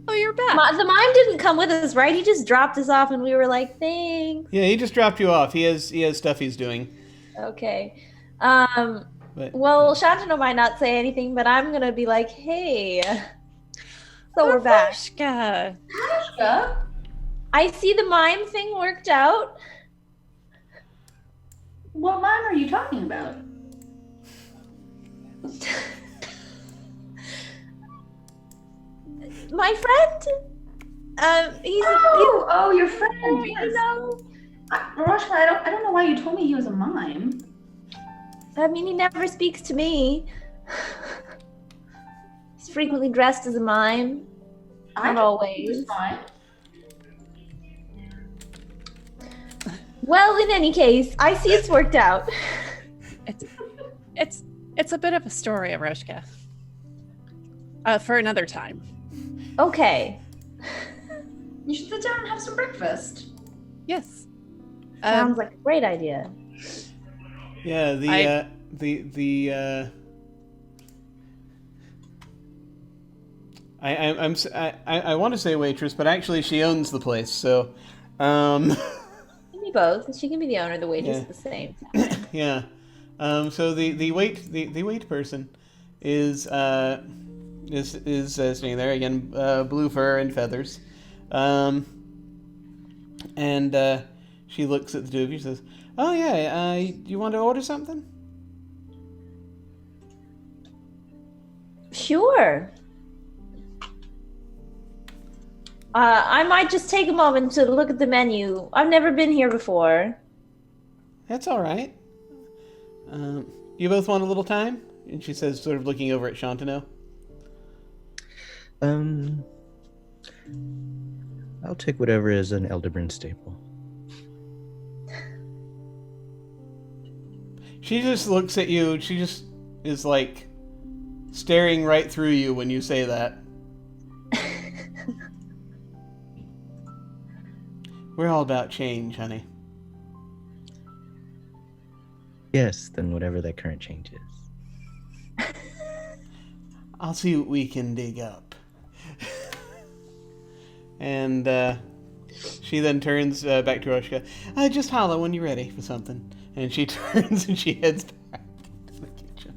Oh, you're back. The mime didn't come with us, right? He just dropped us off, and we were like, "Thanks." Yeah, he just dropped you off. He has stuff he's doing. Okay. But, Well, Shantanu might not say anything, but I'm gonna be like, "Hey." So we're back. Aroshka. Aroshka? I see the mime thing worked out. What mime are you talking about? My friend. He's Oh, your friend. you Yes. know. Aroshka, I don't know why you told me he was a mime. I mean, he never speaks to me. He's frequently dressed as a mime. I Not think he was always. fine. Well, in any case, I see it's worked out. It's a bit of a story, Aroshka. For another time. Okay. You should sit down and have some breakfast. Yes. Sounds like a great idea. Yeah, I want to say waitress, but actually she owns the place. So, um, Can be both. She can be the owner, the waitress Yeah. at the same time. yeah. So the wait person is sitting there again, blue fur and feathers, and she looks at the two of you. And says, "Oh yeah, you want to order something?" Sure. I might just take a moment to look at the menu. I've never been here before. That's all right. You both want a little time? And she says, sort of looking over at Shantano. I'll take whatever is an Elderbrand staple. She just looks at you. She just is like staring right through you when you say that. We're all about change, honey. Yes, then whatever that current change is. I'll see what we can dig up. And she then turns back to Roshka. Just holler when you're ready for something. And she turns and she heads back to the kitchen.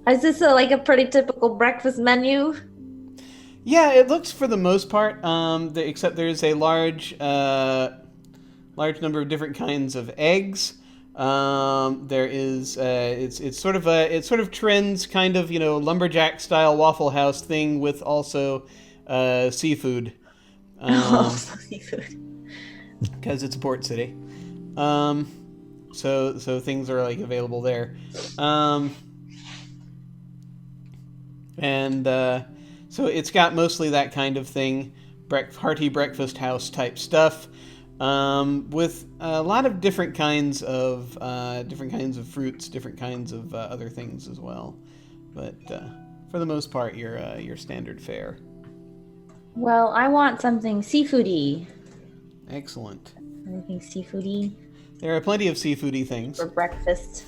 Is this like a pretty typical breakfast menu? Yeah, it looks for the most part, except there's a large number of different kinds of eggs. There is it's sort of trends kind of lumberjack style Waffle House thing with also seafood. Seafood. Because it's a port city. So things are like available there. So it's got mostly that kind of thing, hearty breakfast house type stuff, with a lot of different kinds of fruits, different kinds of other things as well. But for the most part, your standard fare. Well, I want something seafoody. Excellent. Anything seafoody There are plenty of seafoody things. for breakfast?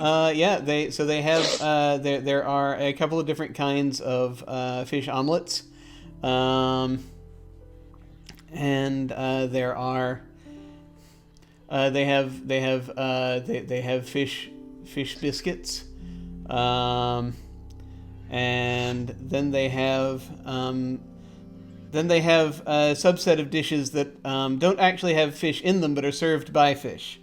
Yeah, they have there are a couple of different kinds of fish omelets, and there are they have fish biscuits, and then they have a subset of dishes that don't actually have fish in them but are served by fish.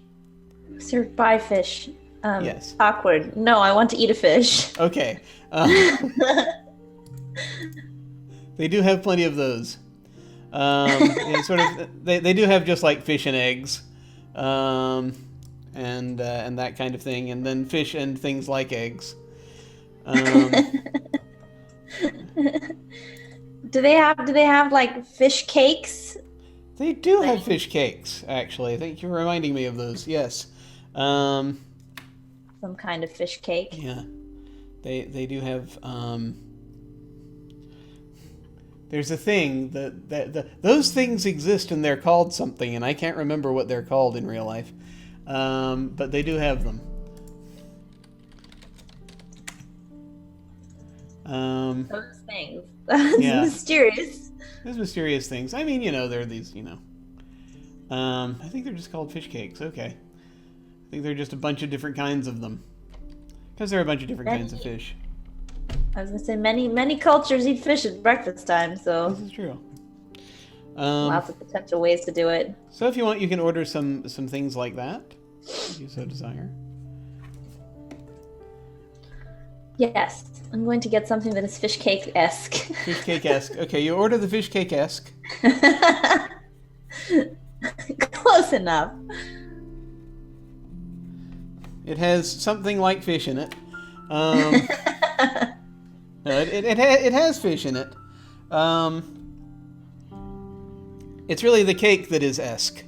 Served by fish. Yes. Awkward. No, I want to eat a fish. Okay. They do have plenty of those. They do have just like fish and eggs, and that kind of thing, and then fish and things like eggs. Do they have like fish cakes? They do have fish cakes, actually. Thank you for reminding me of those. Yes. Some kind of fish cake. Yeah. They do have. There's a thing that those things exist and they're called something, and I can't remember what they're called in real life. But they do have them. Those things. That's Yeah. mysterious. There's mysterious things. I mean, there are these, I think they're just called fish cakes. Okay. I think they're just a bunch of different kinds of them. Because there are a bunch of different kinds of fish. I was gonna say many cultures eat fish at breakfast time, so This is true. lots of potential ways to do it. So if you want, you can order some things like that, if you so desire. Yes, I'm going to get something that is fish cake-esque. Fish cake-esque. Okay, you order the fish cake-esque. Close enough. It has something like fish in it. No, it has fish in it. It's really the cake that is esque.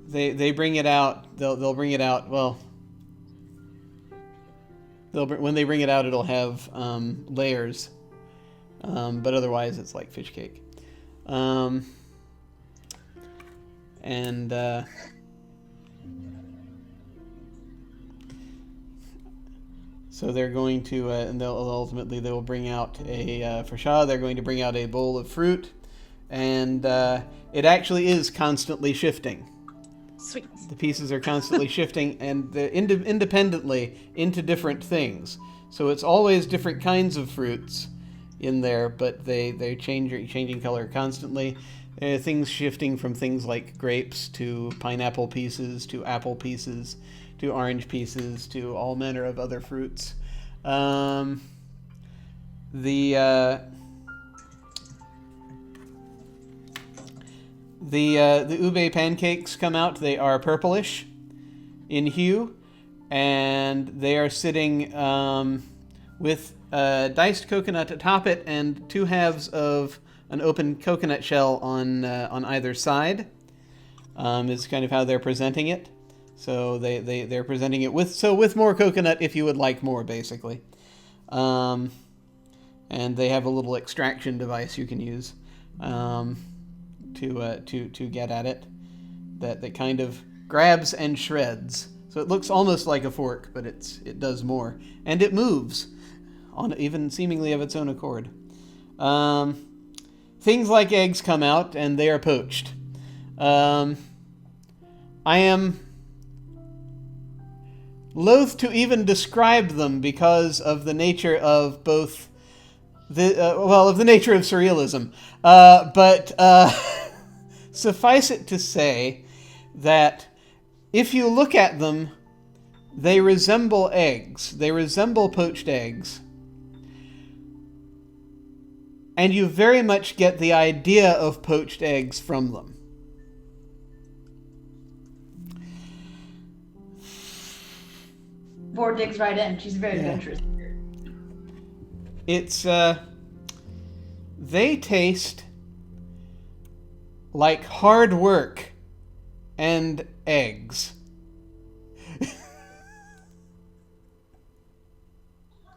They bring it out. They'll bring it out. Well, when they bring it out, it'll have layers. But otherwise, it's like fish cake. So they're going to, and they'll ultimately they will bring out for Shah, they're going to bring out a bowl of fruit, and it actually is constantly shifting. Sweet. The pieces are constantly shifting and independently into different things. So it's always different kinds of fruits in there, but they're changing color constantly. Things shifting from things like grapes to pineapple pieces to apple pieces to orange pieces to all manner of other fruits. The ube pancakes come out. They are purplish in hue, and they are sitting with diced coconut atop it and 2 halves of an open coconut shell on either side. Is kind of how they're presenting it. So they're presenting it with more coconut if you would like more, basically. And they have a little extraction device you can use to get at it that kind of grabs and shreds. So it looks almost like a fork, but it does more, and it moves on even seemingly of its own accord. Things like eggs come out, and they are poached. I am loath to even describe them because of the nature of both of the nature of surrealism. But suffice it to say that if you look at them, they resemble eggs. They resemble poached eggs. And you very much get the idea of poached eggs from them. Vor digs right in. She's very adventurous. It's, they taste like hard work and eggs.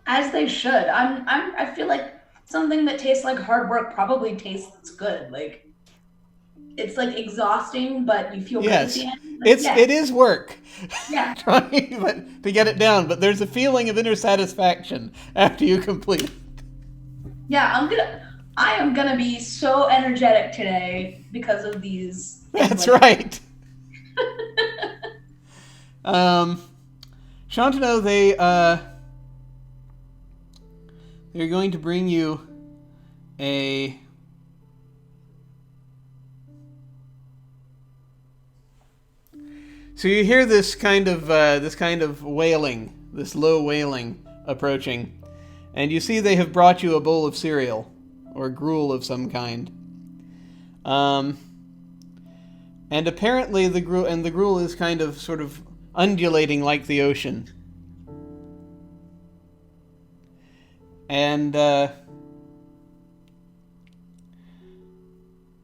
As they should. I feel like something that tastes like hard work probably tastes good. Like, it's like exhausting, but you feel good at the end. Like, It is work. Yeah. Trying to get it down, but there's a feeling of inner satisfaction after you complete it. Yeah, I am gonna be so energetic today because of these. That's right. Shantano, they're going to bring you a So you hear this kind of wailing, this low wailing approaching, and you see they have brought you a bowl of cereal or gruel of some kind. And apparently the gruel is kind of sort of undulating like the ocean. And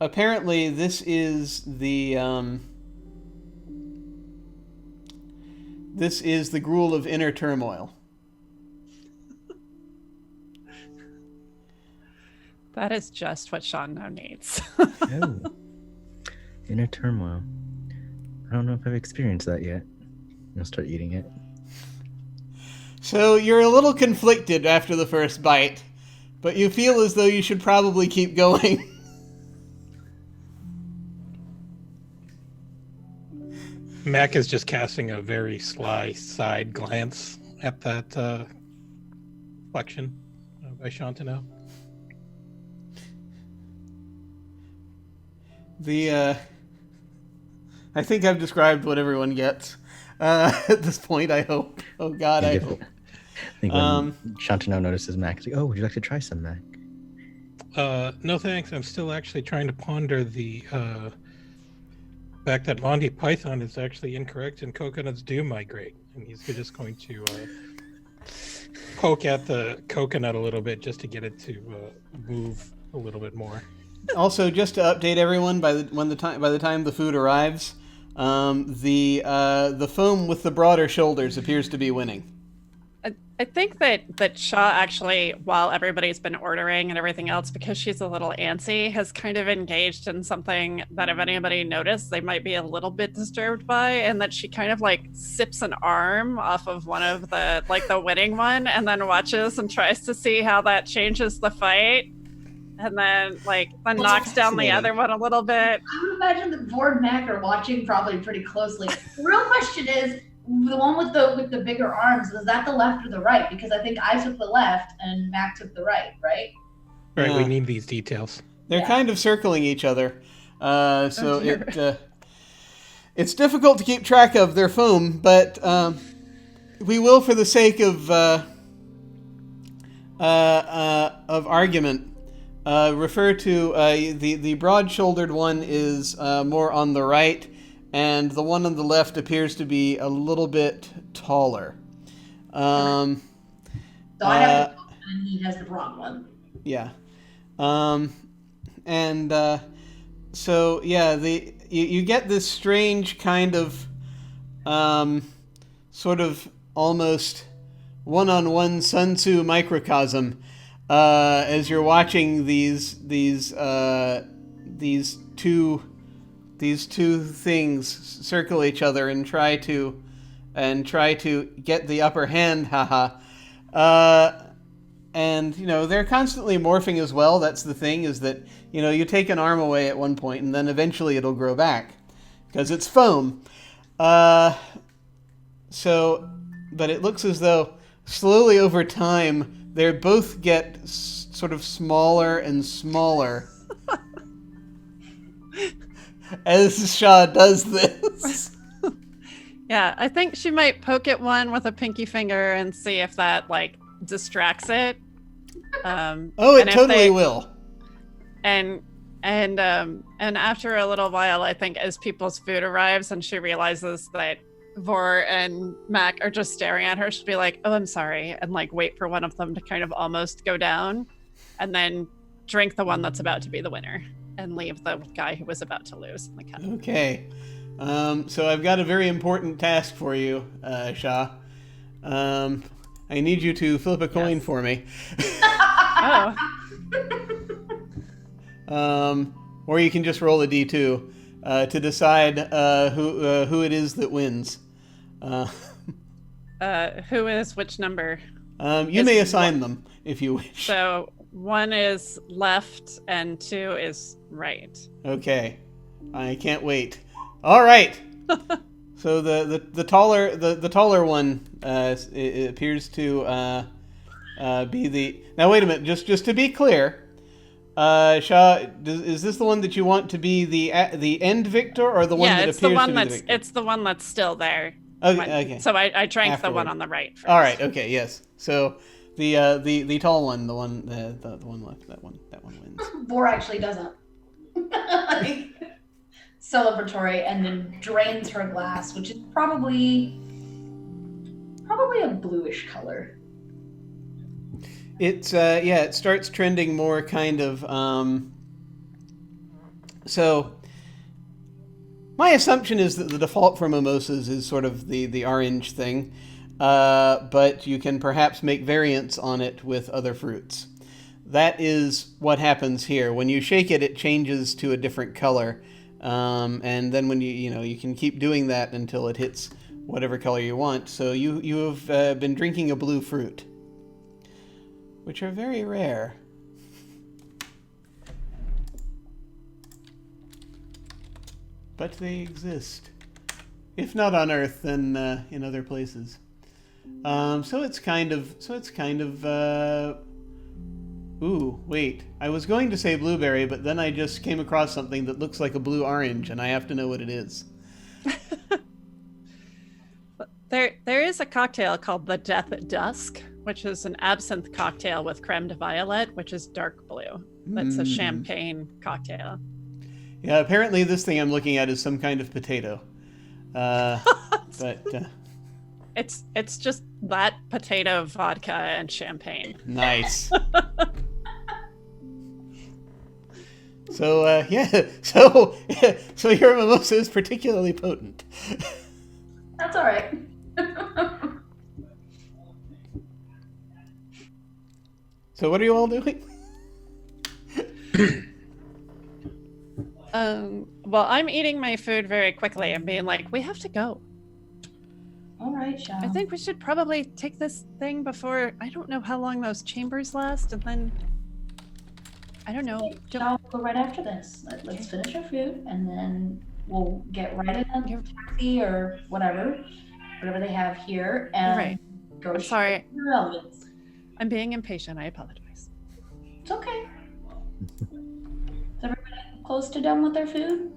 apparently this is the gruel of inner turmoil. That is just what Shano needs. Oh. Inner turmoil. I don't know if I've experienced that yet. I'll start eating it. So you're a little conflicted after the first bite, but you feel as though you should probably keep going. Mac is just casting a very sly side glance at that collection by Shantano. I think I've described what everyone gets at this point, I hope. Oh God, I hope. I think when Shantano notices Mac, he's like, "Oh, would you like to try some, Mac?" No thanks. I'm still actually trying to ponder the fact that Monty Python is actually incorrect and coconuts do migrate. And he's just going to poke at the coconut a little bit just to get it to move a little bit more. Also, just to update everyone, by the time the food arrives, the foam with the broader shoulders appears to be winning. I think that Shaw actually, while everybody's been ordering and everything else, because she's a little antsy, has kind of engaged in something that if anybody noticed, they might be a little bit disturbed by, and that she kind of like sips an arm off of one of the winning one, and then watches and tries to see how that changes the fight, and then knocks down the other one a little bit. I would imagine that Vord and Mac are watching probably pretty closely. The real question is, the one with the bigger arms, was that the left or the right? Because I think I took the left and Mac took the right, right? Right, Yeah. we need these details. They're kind of circling each other, so it's difficult to keep track of their foam, but we will, for the sake of argument, refer to the broad-shouldered one is more on the right, and the one on the left appears to be a little bit taller. So I have the one and he has the broad one. Yeah. So yeah, you get this strange kind of sort of almost one-on-one Sun Tzu microcosm as you're watching these two things circle each other and try to get the upper hand, and they're constantly morphing as well. That's the thing, is that you take an arm away at one point and then eventually it'll grow back because it's foam. But it looks as though slowly over time they both get sort of smaller and smaller as Shaw does this. Yeah, I think she might poke at one with a pinky finger and see if that distracts it. It totally will. And after a little while, I think as people's food arrives and she realizes that Vor and Mac are just staring at her, she'll be like, "Oh, I'm sorry," and wait for one of them to kind of almost go down, and then drink the one that's about to be the winner and leave the guy who was about to lose in the cup. Okay. So I've got a very important task for you, Shaw. I need you to flip a coin for me. Oh. Or you can just roll a d2 to decide who it is that wins. Who is which number? You may assign them if you wish. So 1 is left and 2 is right. Okay, I can't wait. All right. So the taller one it appears to be the. Now wait a minute. Just to be clear, Shaw, is this the one that you want to be the end victor, or the one that appears to be the victor? It's the one that's still there. Okay. So I drank Afterward. the one on the right first. All right. Okay. Yes. So the tall one, the one left, that one wins. Vor actually doesn't. Celebratory, and then drains her glass, which is probably a bluish color. It's it starts trending more kind of so my assumption is that the default for mimosas is sort of the orange thing, but you can perhaps make variants on it with other fruits. That is what happens here. When you shake it, it changes to a different color. And then when you can keep doing that until it hits whatever color you want. So you have been drinking a blue fruit, which are very rare. But they exist, if not on Earth, then in other places. So it's kind of. Ooh, wait. I was going to say blueberry, but then I just came across something that looks like a blue orange, and I have to know what it is. There is a cocktail called the Death at Dusk, which is an absinthe cocktail with creme de violet, which is dark blue. That's a champagne cocktail. Yeah, apparently this thing I'm looking at is some kind of potato. It's just that potato, vodka, and champagne. Nice. So so your mimosa is particularly potent. That's all right. So what are you all doing? Well, I'm eating my food very quickly and being like, we have to go. All right, Shaw. I think we should probably take this thing before, I don't know how long those chambers last, and then, I don't know. Shaw will go right after this. Let's finish our food, and then we'll get right in a taxi or whatever they have here, and Right. go I'm straight sorry. to the relevance. I'm being impatient. I apologize. It's okay. Is everybody close to done with their food?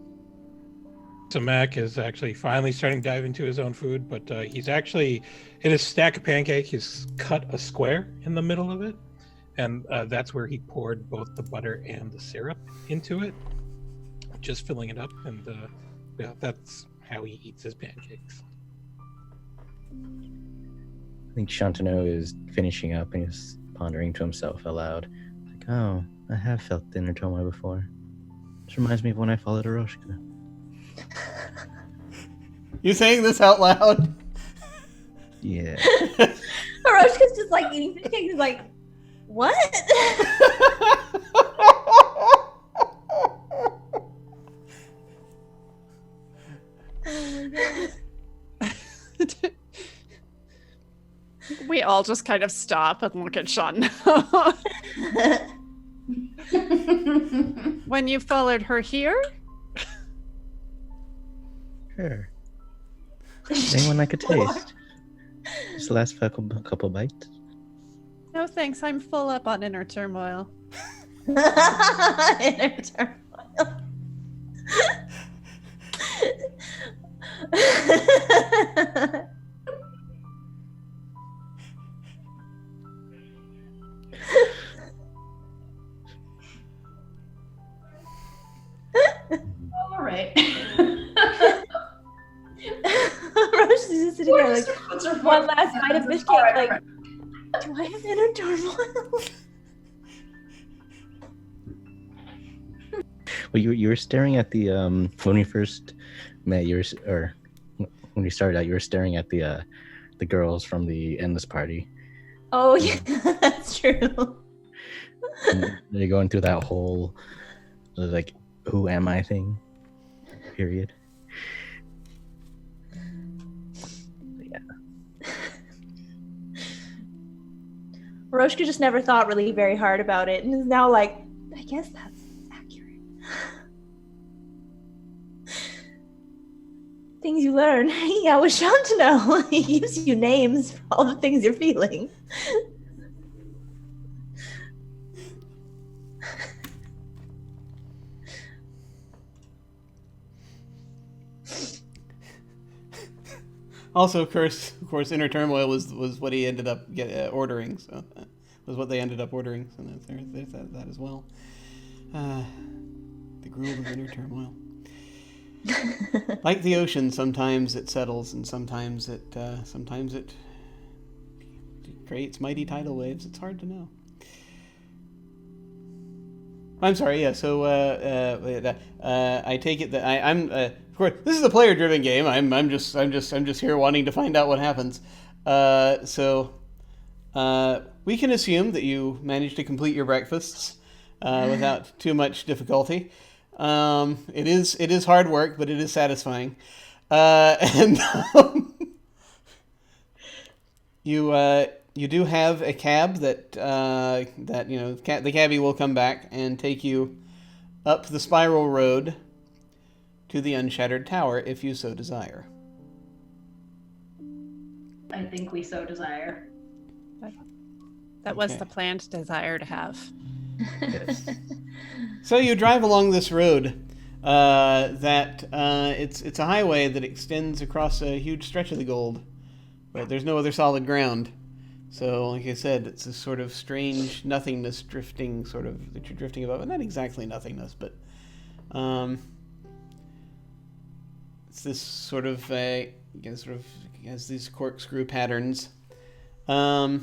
So Mac is actually finally starting to dive into his own food, but he's actually, in his stack of pancake, he's cut a square in the middle of it, and that's where he poured both the butter and the syrup into it, just filling it up, and yeah, that's how he eats his pancakes. I think Shantanu is finishing up and he's pondering to himself aloud. Like, oh, I have felt the inner turmoil before. This reminds me of when I followed Aroshka. You saying this out loud? Yeah. Hiroshika's just like eating pancakes. He's like, what? Oh my god. We all just kind of stop and look at Sean. When you followed her here? Sure. Anyone I could taste. Just the last couple bites. No thanks, I'm full up on inner turmoil. Inner turmoil. All right. Roche is just sitting there like, What's her one last bite of fish cake, All right, like, all right. do I have inner turmoil? Well, you were staring at the when we first met. Or when we started out, you were staring at the girls from the endless party. Oh yeah, that's true. And you're going through that whole like, who am I thing. Period. Roshka just never thought really very hard about it and is now like, I guess that's accurate. Things you learn hanging out with Shantanu. He gives you names for all the things you're feeling. Also, of course, inner turmoil was what he ended up ordering. So was what they ended up ordering. So there's that as well. The gruel of inner turmoil. Like the ocean, sometimes it settles, and sometimes it creates mighty tidal waves. It's hard to know. I'm sorry. Yeah. So I take it that I'm. Of course, this is a player-driven game. I'm just here wanting to find out what happens. So we can assume that you managed to complete your breakfasts without too much difficulty. It is hard work, but it is satisfying. And you do have a cab that the cabbie will come back and take you up the spiral road to the unshattered tower if you so desire. I think we so desire. That was Okay. the planned desire to have. Yes. So you drive along this road that it's a highway that extends across a huge stretch of the gold, but there's no other solid ground. So, like I said, it's this sort of strange nothingness drifting, sort of that you're drifting above. Not exactly nothingness, but it's this sort of has these corkscrew patterns, and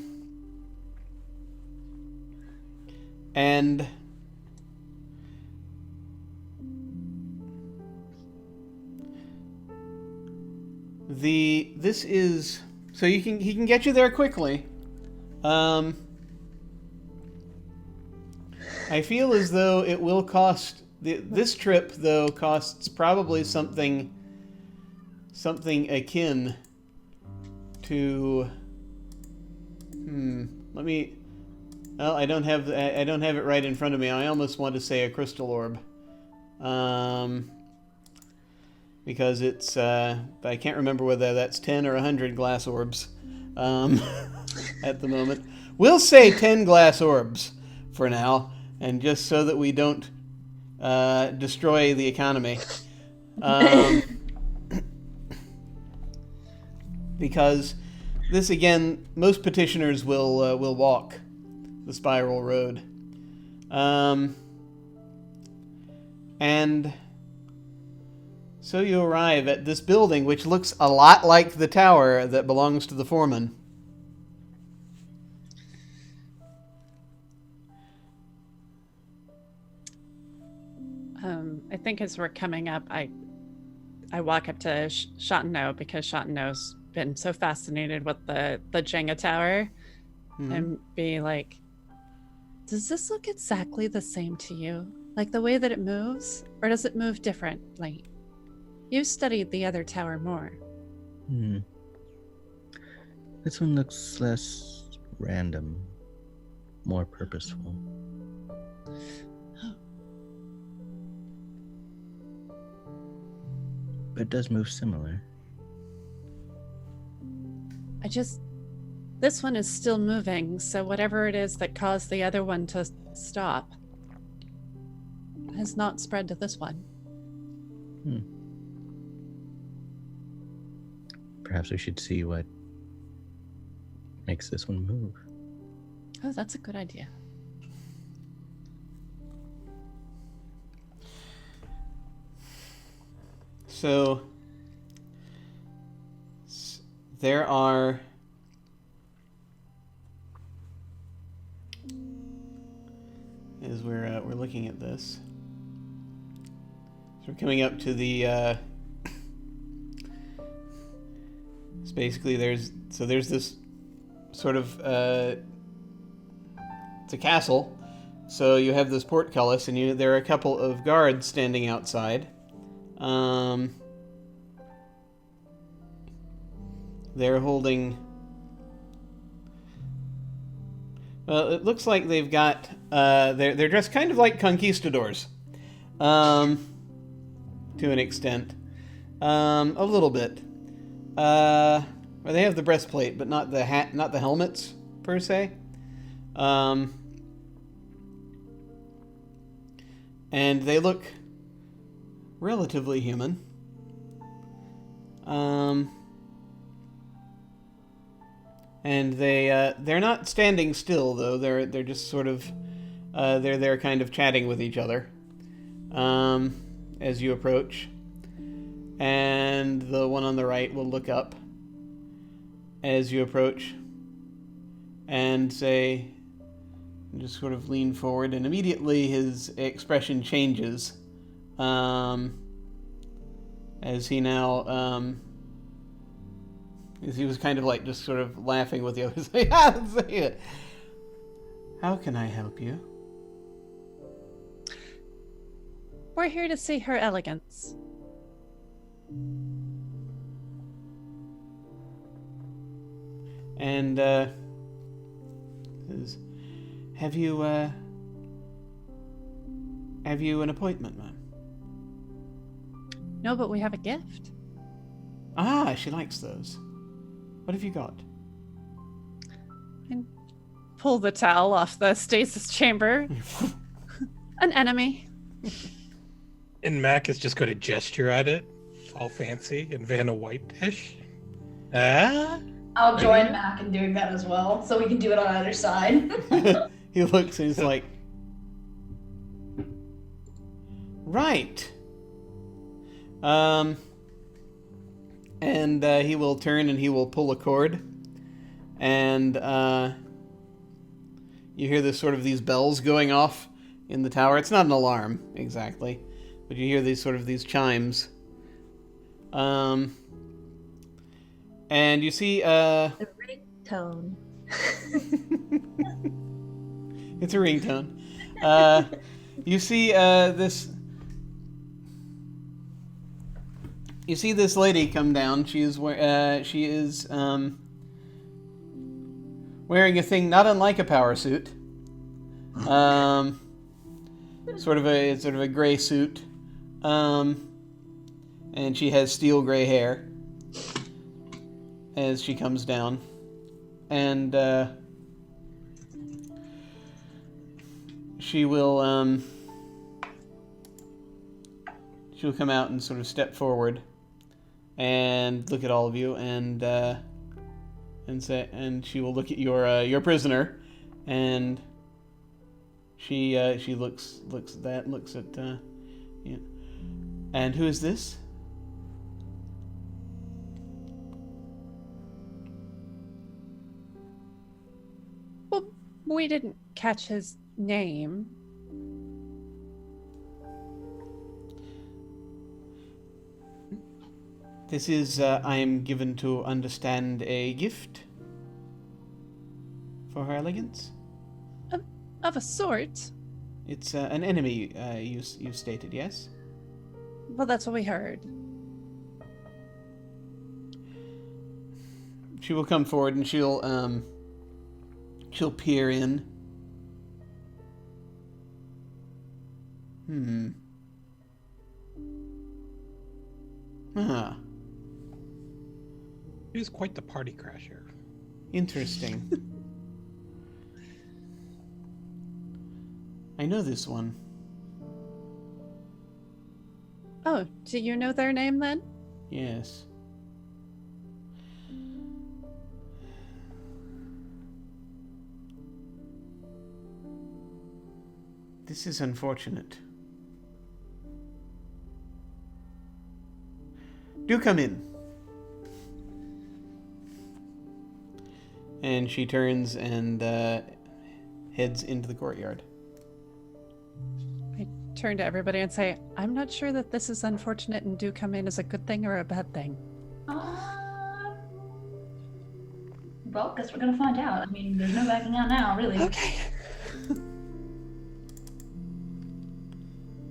this is so he can get you there quickly. I feel as though it will cost this trip, though, costs probably something akin to. Let me. Well, I don't have it right in front of me. I almost want to say a crystal orb, because it's. I can't remember whether that's 10 or 100 glass orbs, at the moment. We'll say 10 glass orbs for now, and just so that we don't destroy the economy. Because this, again, most petitioners will walk the spiral road. And so you arrive at this building, which looks a lot like the tower that belongs to the foreman. I think as we're coming up, I walk up to Chateauneuf because Chateauneuf's been so fascinated with the Jenga tower, and be like, does this look exactly the same to you? Like the way that it moves? Or does it move differently? You studied the other tower more. This one looks less random, more purposeful. But it does move similar. This one is still moving, so whatever it is that caused the other one to stop has not spread to this one. Perhaps we should see what makes this one move. Oh, that's a good idea. So there are as we're looking at this. So we're coming up to the it's basically there's this sort of it's a castle. So you have this portcullis, and there are a couple of guards standing outside. They're holding. Well, it looks like they've got. They're dressed kind of like conquistadors, to an extent, a little bit. Well, they have the breastplate, but not the hat, not the helmets per se. And they look relatively human. And they're not standing still, though. They're just sort of they're kind of chatting with each other as you approach. And the one on the right will look up as you approach and say, just sort of lean forward, and immediately his expression changes as he now as he was kind of like just sort of laughing with the others. How can I help you? We're here to see Her Elegance. And says, have you an appointment, ma'am? No, but we have a gift. Ah, she likes those. What have you got? And pull the towel off the stasis chamber. An enemy. And Mac is just going to gesture at it, all fancy and Vanna White-ish. I'll join Mac in doing that as well, so we can do it on either side. He looks and he's like, right. And he will turn and he will pull a cord, and you hear this sort of these bells going off in the tower. It's not an alarm exactly, but you hear these chimes. And you see A ringtone. it's a ringtone. You see this. You see this lady come down. She is wearing a thing not unlike a power suit. Sort of a gray suit. And she has steel gray hair as she comes down. And she'll come out and sort of step forward and look at all of you and say, and she will look at your prisoner, and she looks at that, looks at yeah. And who is this? Well, we didn't catch his name. This is, I am given to understand, a gift for her elegance. Of a sort. It's an enemy, you stated, yes? Well, that's what we heard. She will come forward and she'll peer in. Ah. He was quite the party crasher. Interesting. I know this one. Oh, do you know their name then? Yes. This is unfortunate. Do come in. And she turns and heads into the courtyard. I turn to everybody and say, I'm not sure that this is unfortunate and do come in as a good thing or a bad thing. Well, guess we're gonna find out. I mean, there's no backing out now, really. Okay.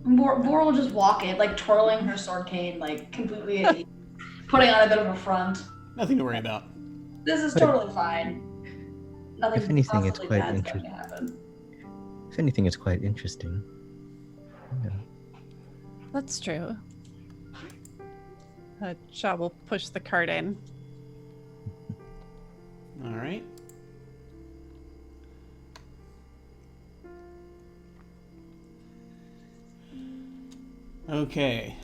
Vor will just walk in, like twirling her sword cane, like completely at ease, putting on a bit of a front. Nothing to worry about. This is totally fine. Nothing If anything, it's possibly quite bad's going to happen. If anything, it's quite interesting. Yeah. That's true. Shaw will push the cart in. All right. Okay.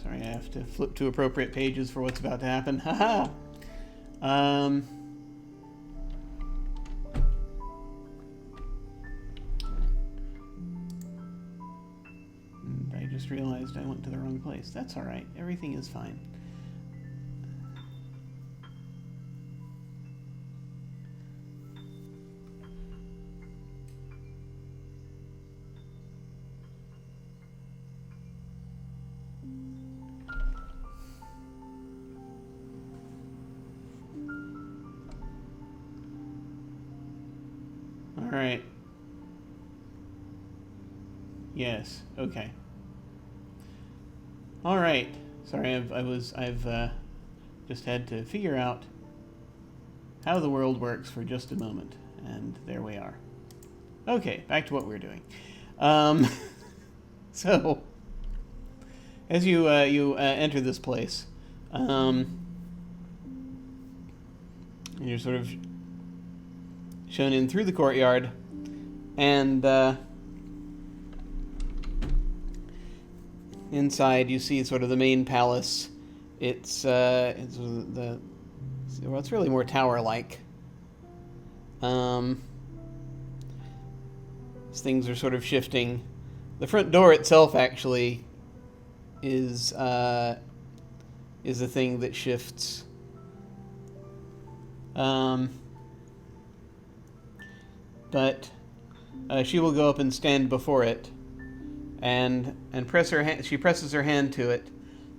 Sorry, I have to flip to appropriate pages for what's about to happen. Haha. I just realized I went to the wrong place. That's all right. Everything is fine. All right. Yes. Okay. All right. Sorry, I've just had to figure out how the world works for just a moment, and there we are. Okay, back to what we're doing. So, as you enter this place, and you're sort of shown in through the courtyard, and inside you see sort of the main palace. It's really more tower-like. Things are sort of shifting. The front door itself actually is a thing that shifts. But she will go up and stand before it, and press her hand. She presses her hand to it,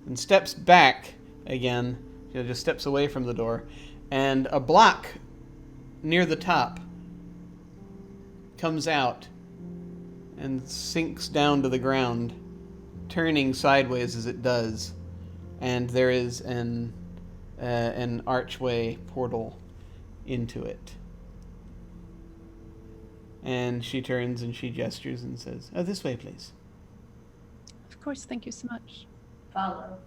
and steps back again. She just steps away from the door, and a block near the top comes out and sinks down to the ground, turning sideways as it does, and there is an archway portal into it. And she turns and she gestures and says, "Oh, this way, please." Of course, thank you so much. Follow.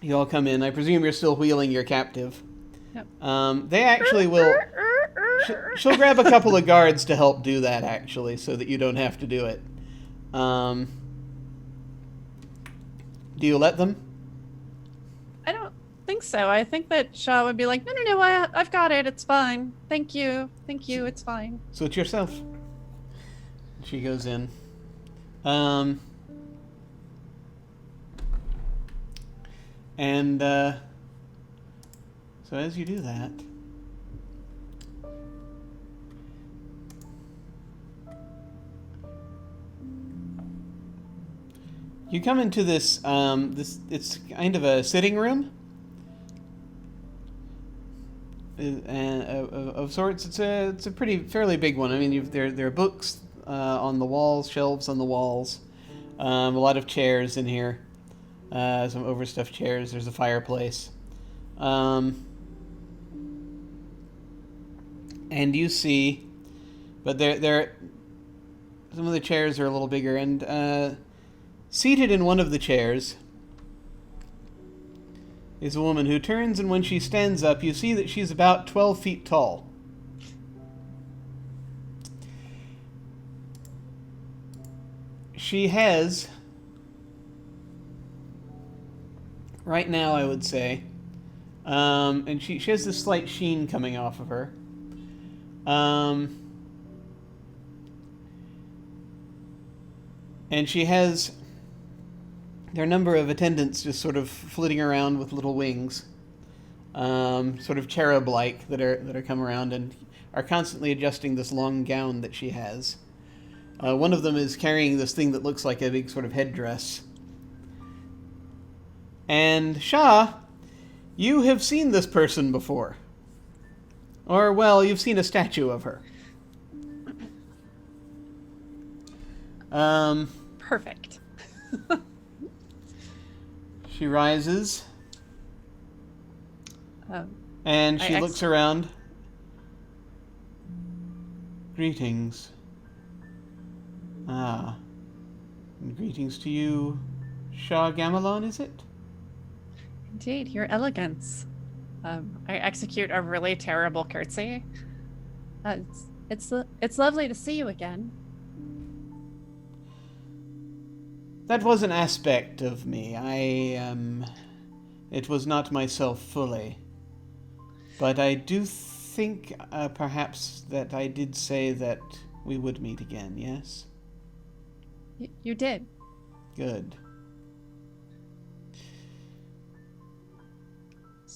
You all come in. I presume you're still wheeling your captive. Yep. They actually will... She'll grab a couple of guards to help do that, actually, so that you don't have to do it. Do you let them? I don't think so. I think that Shaw would be like, no, I've got it. It's fine. Thank you, it's fine. So it's yourself. She goes in. So as you do that, you come into this, it's kind of a sitting room. Of sorts. It's a fairly big one. I mean, there are books on the walls, shelves on the walls, a lot of chairs in here, some overstuffed chairs. There's a fireplace, and you see, but there some of the chairs are a little bigger, and seated in one of the chairs is a woman who turns, and when she stands up, you see that she's about 12 feet tall. She has, right now I would say, and she has this slight sheen coming off of her. And she has... There are a number of attendants just sort of flitting around with little wings, sort of cherub-like, that are come around and are constantly adjusting this long gown that she has. One of them is carrying this thing that looks like a big sort of headdress. And Shah, you have seen this person before. Or, well, you've seen a statue of her. Perfect. She rises, and she looks around. Greetings. And greetings to you, Shah Gamelon, is it? Indeed, your elegance. I execute a really terrible curtsy. It's lovely to see you again. That was an aspect of me. It was not myself fully. But I do think, perhaps, that I did say that we would meet again, yes? You did. Good.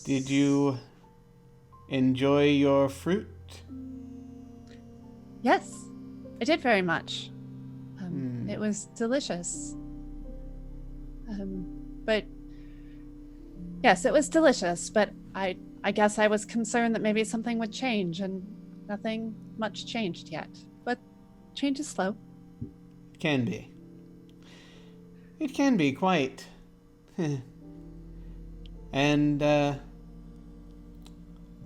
Did you enjoy your fruit? Yes, I did very much. It was delicious. But yes, it was delicious, but I guess I was concerned that maybe something would change, and nothing much changed yet. But change is slow. It can be. It can be, quite. And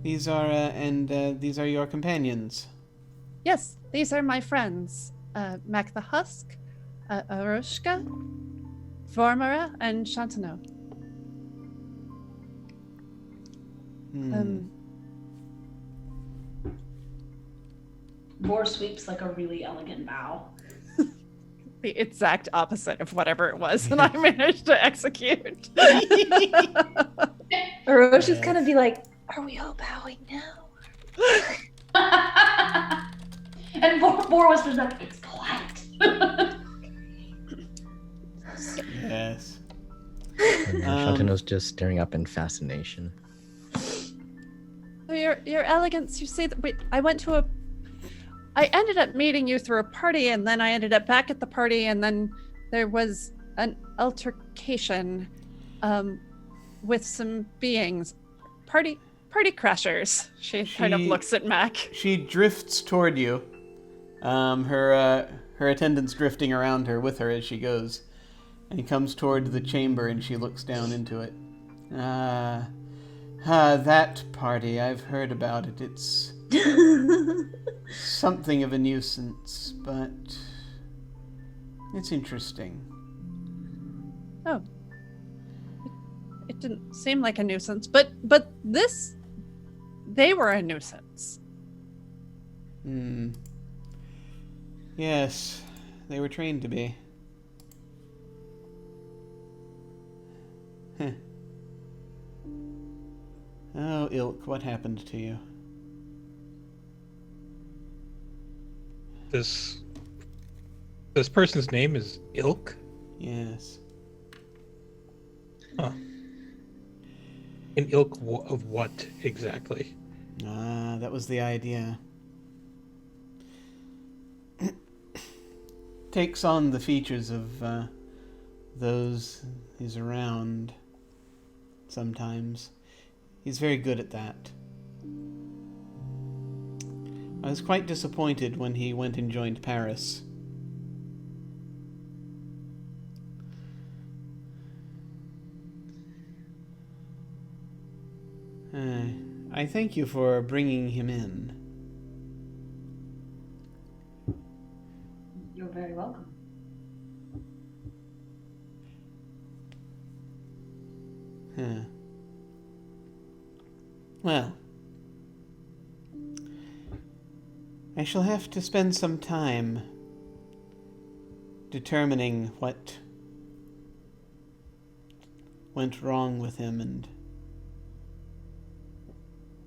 these are your companions. Yes, these are my friends. Mac the Husk, Arushka, Vormara, and Shantano. Vor sweeps like a really elegant bow. The exact opposite of whatever it was that I managed to execute. Arosha's gonna be like, "Are we all bowing now?" And Vor whispers back, "It's polite." Yes. And Shantano's just staring up in fascination. Your elegance, you see that I ended up meeting you through a party, and then I ended up back at the party, and then there was an altercation with some beings, party crashers. She kind of She- looks at Mac. She drifts toward you. Her attendants drifting around her with her as she goes, and he comes toward the chamber and she looks down into it. That party, I've heard about it. It's something of a nuisance, but it's interesting. Oh. It didn't seem like a nuisance, but they were a nuisance. Yes, they were trained to be. Huh. Oh, Ilk, what happened to you? This person's name is Ilk. Yes. Huh. An ilk of what exactly? That was the idea. Takes on the features of those he's around sometimes. He's very good at that. I was quite disappointed when he went and joined Paris. I thank you for bringing him in. You're very welcome. Well, I shall have to spend some time determining what went wrong with him and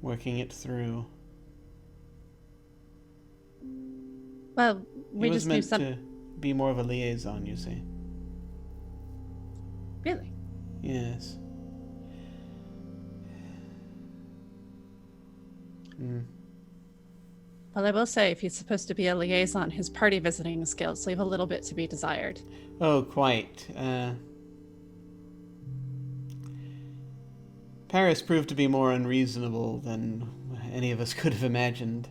working it through. Well, we He was just knew meant some. to be more of a liaison, you see. Really? Yes. Well, I will say, if he's supposed to be a liaison, his party visiting skills leave a little bit to be desired. Oh, quite. Paris proved to be more unreasonable than any of us could have imagined.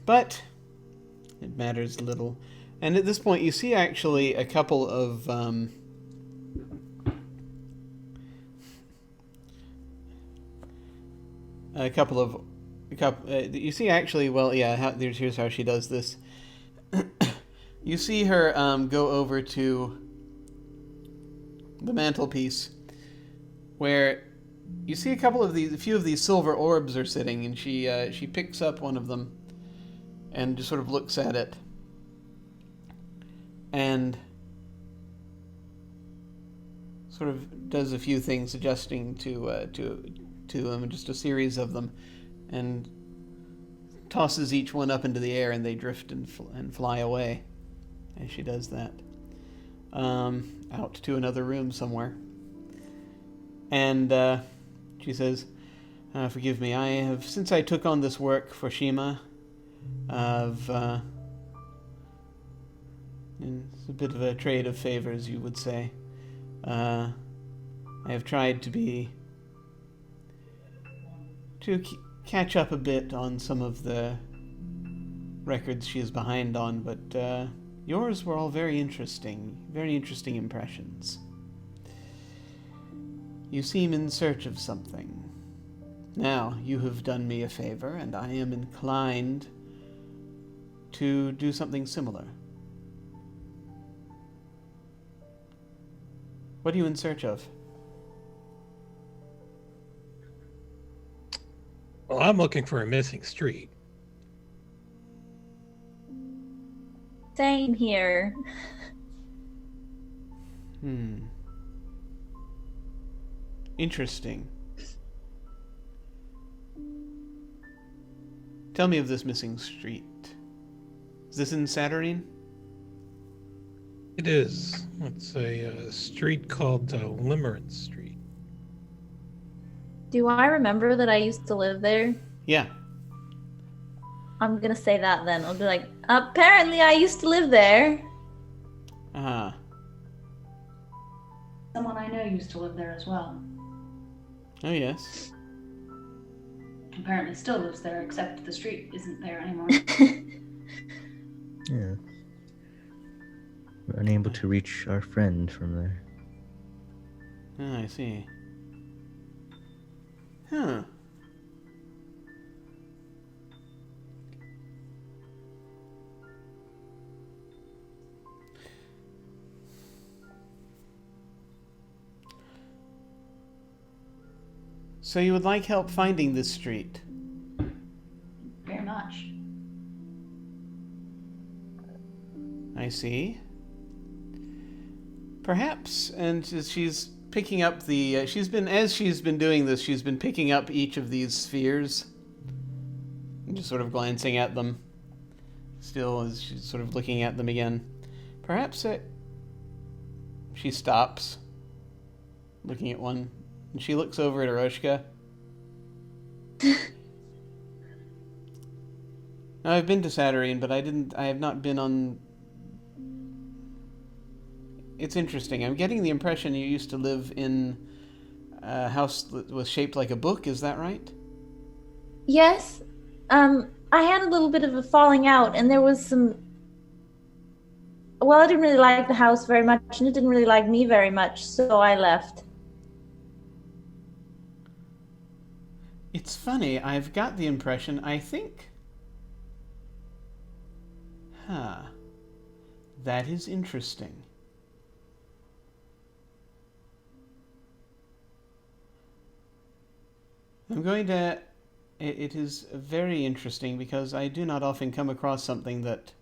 But it matters little. And at this point, you see actually a couple of you see actually, well, yeah, here's how she does this. You see her go over to the mantelpiece, where you see a few of these silver orbs are sitting, and she picks up one of them and just sort of looks at it, and sort of does a few things, adjusting to just a series of them, and tosses each one up into the air, and they drift and fly away as she does that, out to another room somewhere. And she says, "Forgive me. I have, since I took on this work for Shima, it's a bit of a trade of favors, you would say. I have tried to catch up a bit on some of the records she is behind on, but yours were all very interesting impressions. You seem in search of something. Now, you have done me a favor, and I am inclined to do something similar. What are you in search of?" Well, I'm looking for a missing street. Same here. Interesting. Tell me of this missing street. Is this in Saturnine? It is. It's a street called Limerence Street. Do I remember that I used to live there? Yeah. I'm gonna say that then. I'll be like, apparently I used to live there. Ah. Someone I know used to live there as well. Oh, yes. Apparently still lives there, except the street isn't there anymore. Yeah. We're unable to reach our friend from there. Oh, I see. Huh. So you would like help finding this street? Very much. I see. Perhaps, and she's picking up the. As she's been doing this, she's been picking up each of these spheres and just sort of glancing at them. Still, as she's sort of looking at them again. Perhaps she stops, looking at one, and she looks over at Aroshka. Now, I've been to Saturnine, but I have not been on. It's interesting. I'm getting the impression you used to live in a house that was shaped like a book. Is that right? Yes. I had a little bit of a falling out, and there was some. Well, I didn't really like the house very much, and it didn't really like me very much, so I left. It's funny. I've got the impression. I think. Huh. That is interesting. I'm going to... It is very interesting because I do not often come across something that...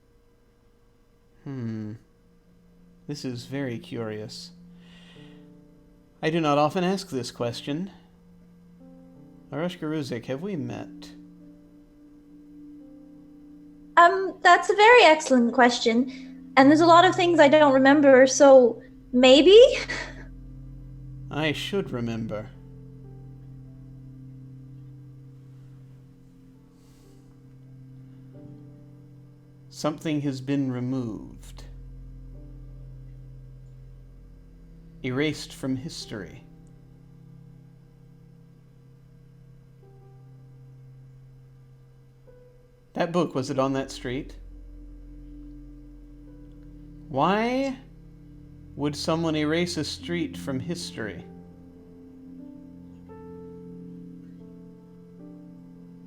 This is very curious. I do not often ask this question. Aroshka Ruzik, have we met? That's a very excellent question. And there's a lot of things I don't remember, so maybe? I should remember. Something has been removed. Erased from history. That book, was it on that street? Why would someone erase a street from history?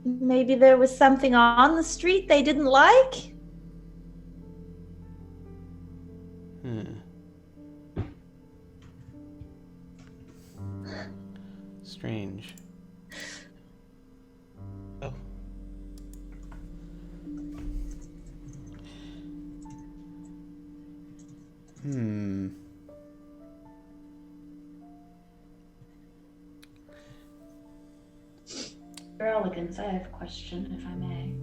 Maybe there was something on the street they didn't like? Strange. Oh. Your Elegance, I have a question, if I may.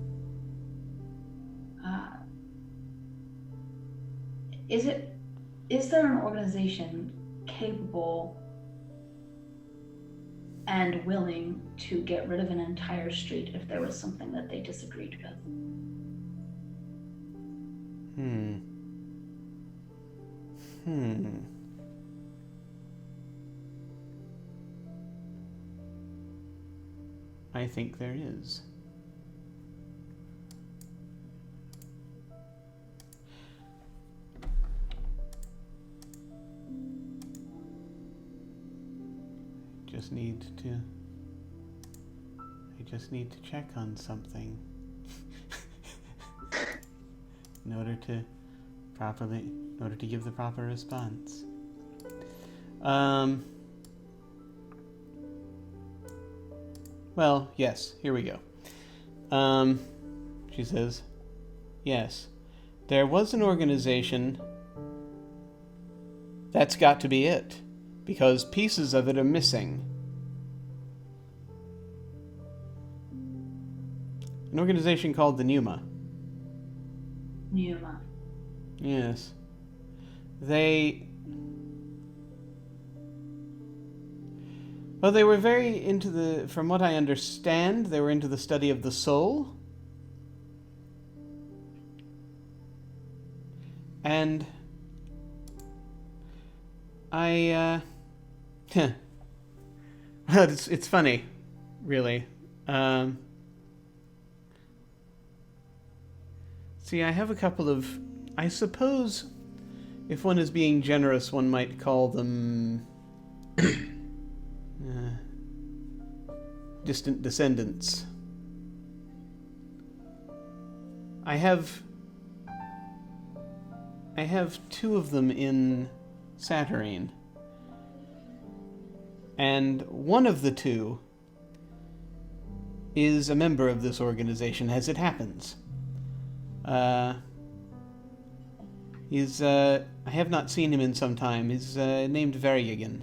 Is there an organization capable and willing to get rid of an entire street if there was something that they disagreed with? I think there is. I just need to check on something in order to give the proper response. Well, yes, here we go. She says, yes, there was an organization. That's got to be it, because pieces of it are missing. An organization called the Numa. Numa. Yes. They were very into from what I understand, they were into the study of the soul. And well, it's funny, really. See, I have a couple of, I suppose, if one is being generous, one might call them distant descendants. I have two of them in Saturnine. And one of the two is a member of this organization, as it happens. I have not seen him in some time. He's named Varyagan.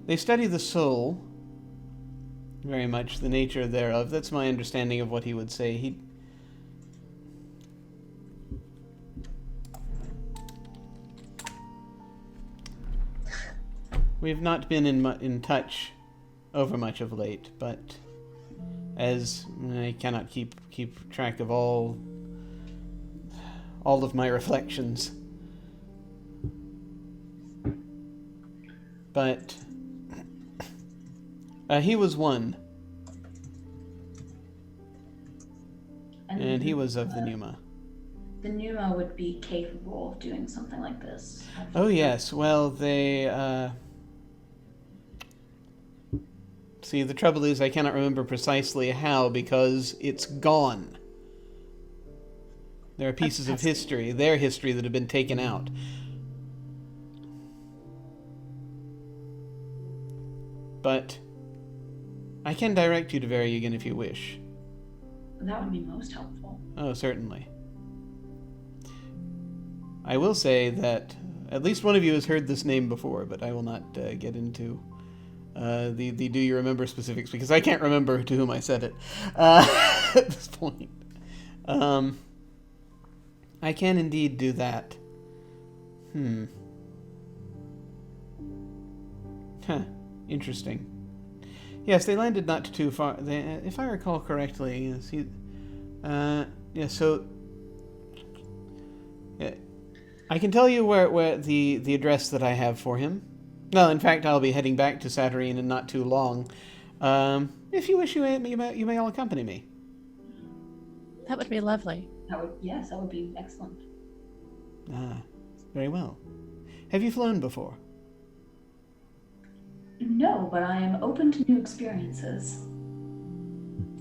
They study the soul, very much the nature thereof. That's my understanding of what he would say. We have not been in touch over much of late, but as I cannot keep track of all of my reflections. But he was one, and he was of the Pneuma. The Pneuma would be capable of doing something like this. Oh yes, well they see, the trouble is I cannot remember precisely how, because it's gone. There are pieces of history, their history, that have been taken out. But I can direct you to Varyagan if you wish. That would be most helpful. Oh, certainly. I will say that at least one of you has heard this name before, but I will not get into the do you remember specifics, because I can't remember to whom I said it at this point. I can indeed do that. Interesting. Yes, they landed not too far. If I recall correctly, so I can tell you where the address that I have for him. Well, in fact, I'll be heading back to Saturnine in not too long. If you wish, you may all accompany me. That would be lovely. That would be excellent. Very well. Have you flown before? No, but I am open to new experiences.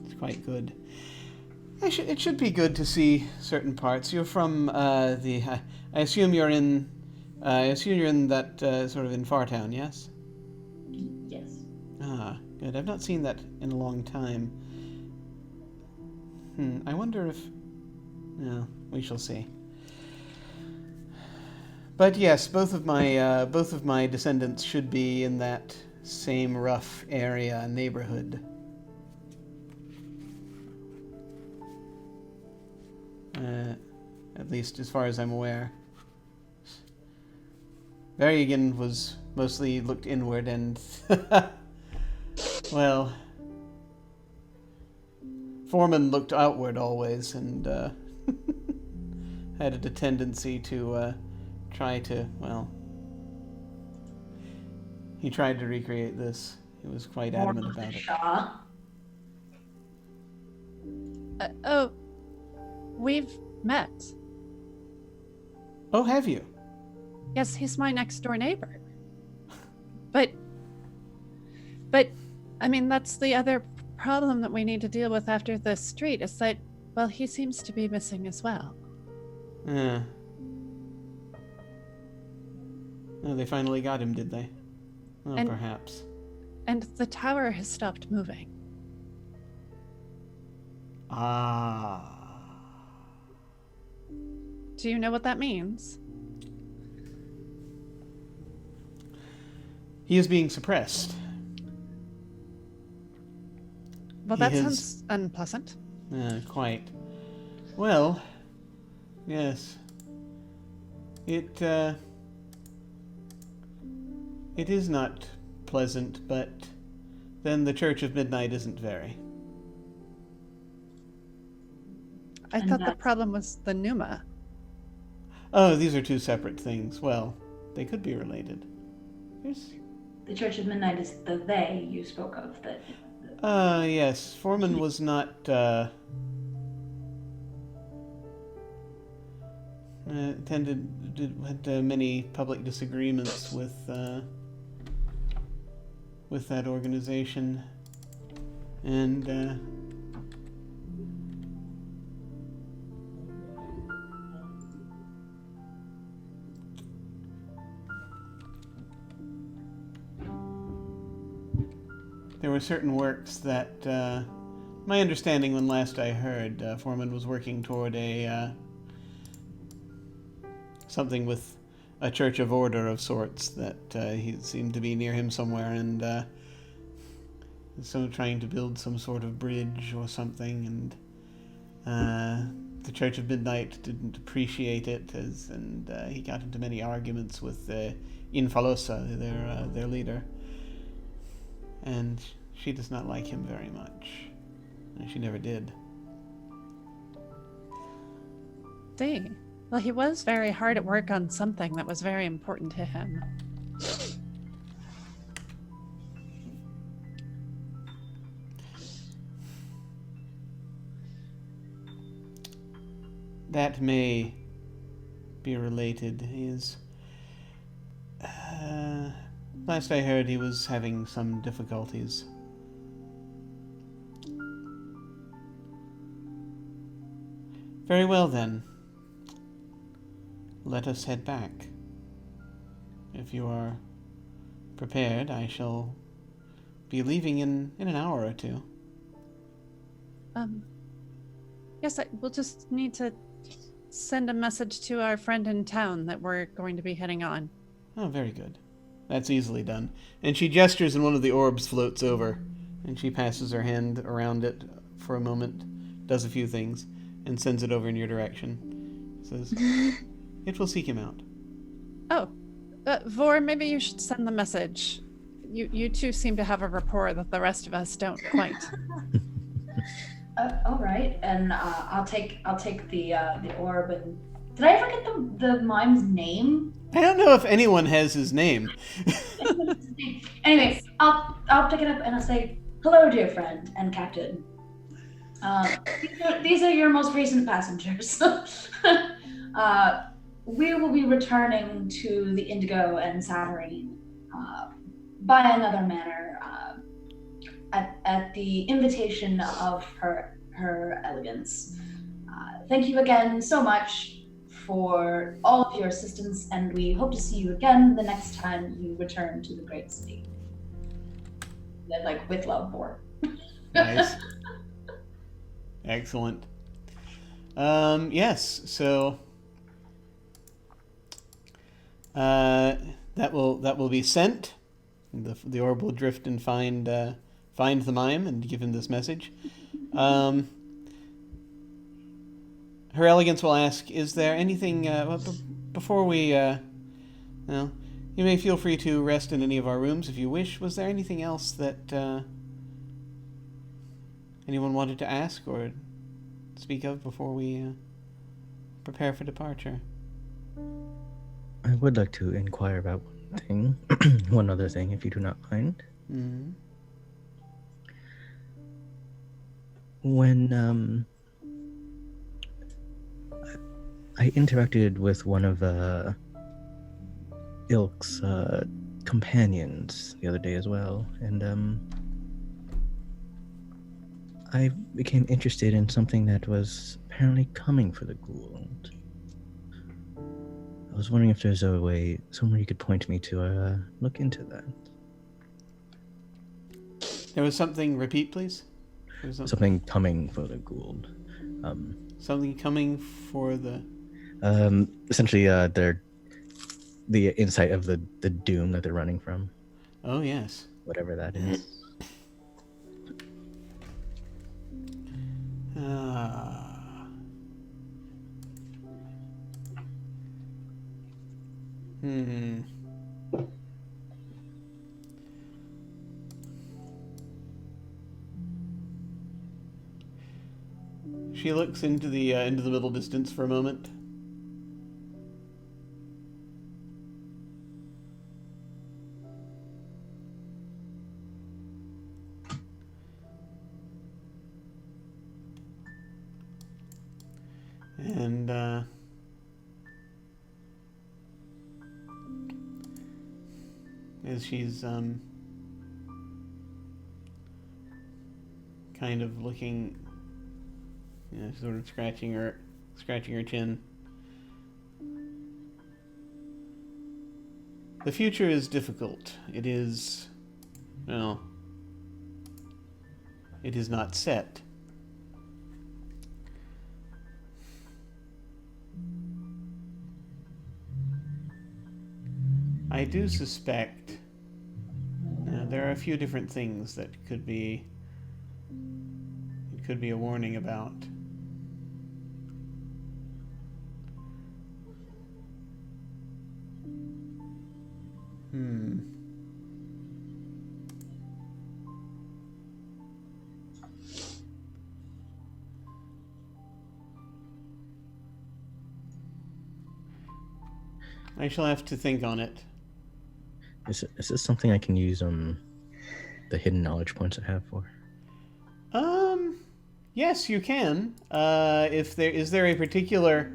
It's quite good. It should be good to see certain parts. You're from I assume you're in. I assume you're in that sort of in Fartown, yes? Yes. Ah, good. I've not seen that in a long time. I wonder if. No, we shall see. But yes, both of my descendants should be in that same rough area neighborhood. At least as far as I'm aware. Varyagan was mostly looked inward and well, Foreman looked outward always, and had a tendency to try to, well, he tried to recreate this. He was quite adamant about it. Oh, we've met. Oh, have you? Yes, he's my next door neighbor. But I mean, that's the other problem that we need to deal with after the street, is that, well, he seems to be missing as well. Oh, they finally got him, did they? Well, perhaps. And the tower has stopped moving. Ah. Do you know what that means? He is being suppressed. Well, that sounds unpleasant. Quite. Well, yes. It is not pleasant, but then the Church of Midnight isn't very. I And thought the that's- problem was the Numa. Oh, these are two separate things. Well, they could be related. There's... The Church of Midnight is the they you spoke of. That. Yes. Foreman was not, had many public disagreements with that organization. And, there were certain works that, my understanding when last I heard, Foreman was working toward something with a church of order of sorts that he seemed to be near him somewhere, and so trying to build some sort of bridge or something, and the Church of Midnight didn't appreciate it, and he got into many arguments with Infalosa, their leader. And she does not like him very much. And she never did. See. Well, he was very hard at work on something that was very important to him. That may be related. Last I heard, he was having some difficulties. Very well, then. Let us head back. If you are prepared, I shall be leaving in an hour or two. Yes, we'll just need to send a message to our friend in town that we're going to be heading on. Oh, very good. That's easily done. And she gestures and one of the orbs floats over. And she passes her hand around it for a moment, does a few things, and sends it over in your direction. Says, it will seek him out. Oh, Vor, maybe you should send the message. You two seem to have a rapport that the rest of us don't quite. All right, and I'll take the orb. And did I ever get the mime's name? I don't know if anyone has his name. Anyway, I'll pick it up and I'll say, "Hello, dear friend and captain. These are your most recent passengers. We will be returning to the Indigo and Saturnine by another manner at the invitation of her Elegance. Thank you again so much for all of your assistance, and we hope to see you again the next time you return to the great city." Then, like, with love, Vor. Nice. Excellent. Yes, so that will be sent. The orb will drift and find the mime and give him this message. Her Elegance will ask, is there anything, before we, you may feel free to rest in any of our rooms if you wish. Was there anything else that anyone wanted to ask or speak of before we prepare for departure? I would like to inquire about one thing, one other thing, if you do not mind. Mm-hmm. When I interacted with one of Ilk's companions the other day as well, and I became interested in something that was apparently coming for the Gould. I was wondering if there's a way, somewhere you could point me to look into that. There was something, repeat please? There was Something coming for the Gould. something coming for the... Essentially, they're the insight of the doom that they're running from. Oh, yes. Whatever that is. She looks into the middle distance for a moment. And as she's kind of looking, sort of scratching her chin. The future is difficult. It is, well, it is not set. I do suspect there are a few different things that it could be a warning about. I shall have to think on it. Is this something I can use on the hidden knowledge points I have for? Yes, you can. If there is a particular,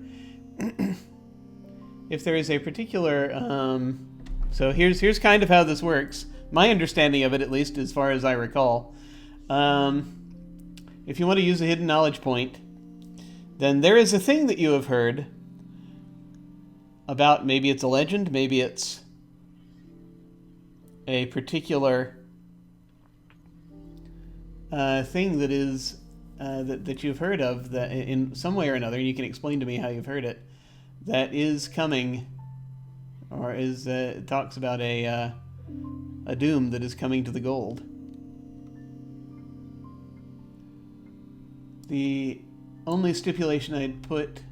so here's kind of how this works. My understanding of it, at least as far as I recall. If you want to use a hidden knowledge point, then there is a thing that you have heard about. Maybe it's a legend, maybe it's a particular thing that is that you've heard of, that in some way or another, and you can explain to me how you've heard it, that is coming, or is talks about a doom that is coming to the gold. The only stipulation I'd put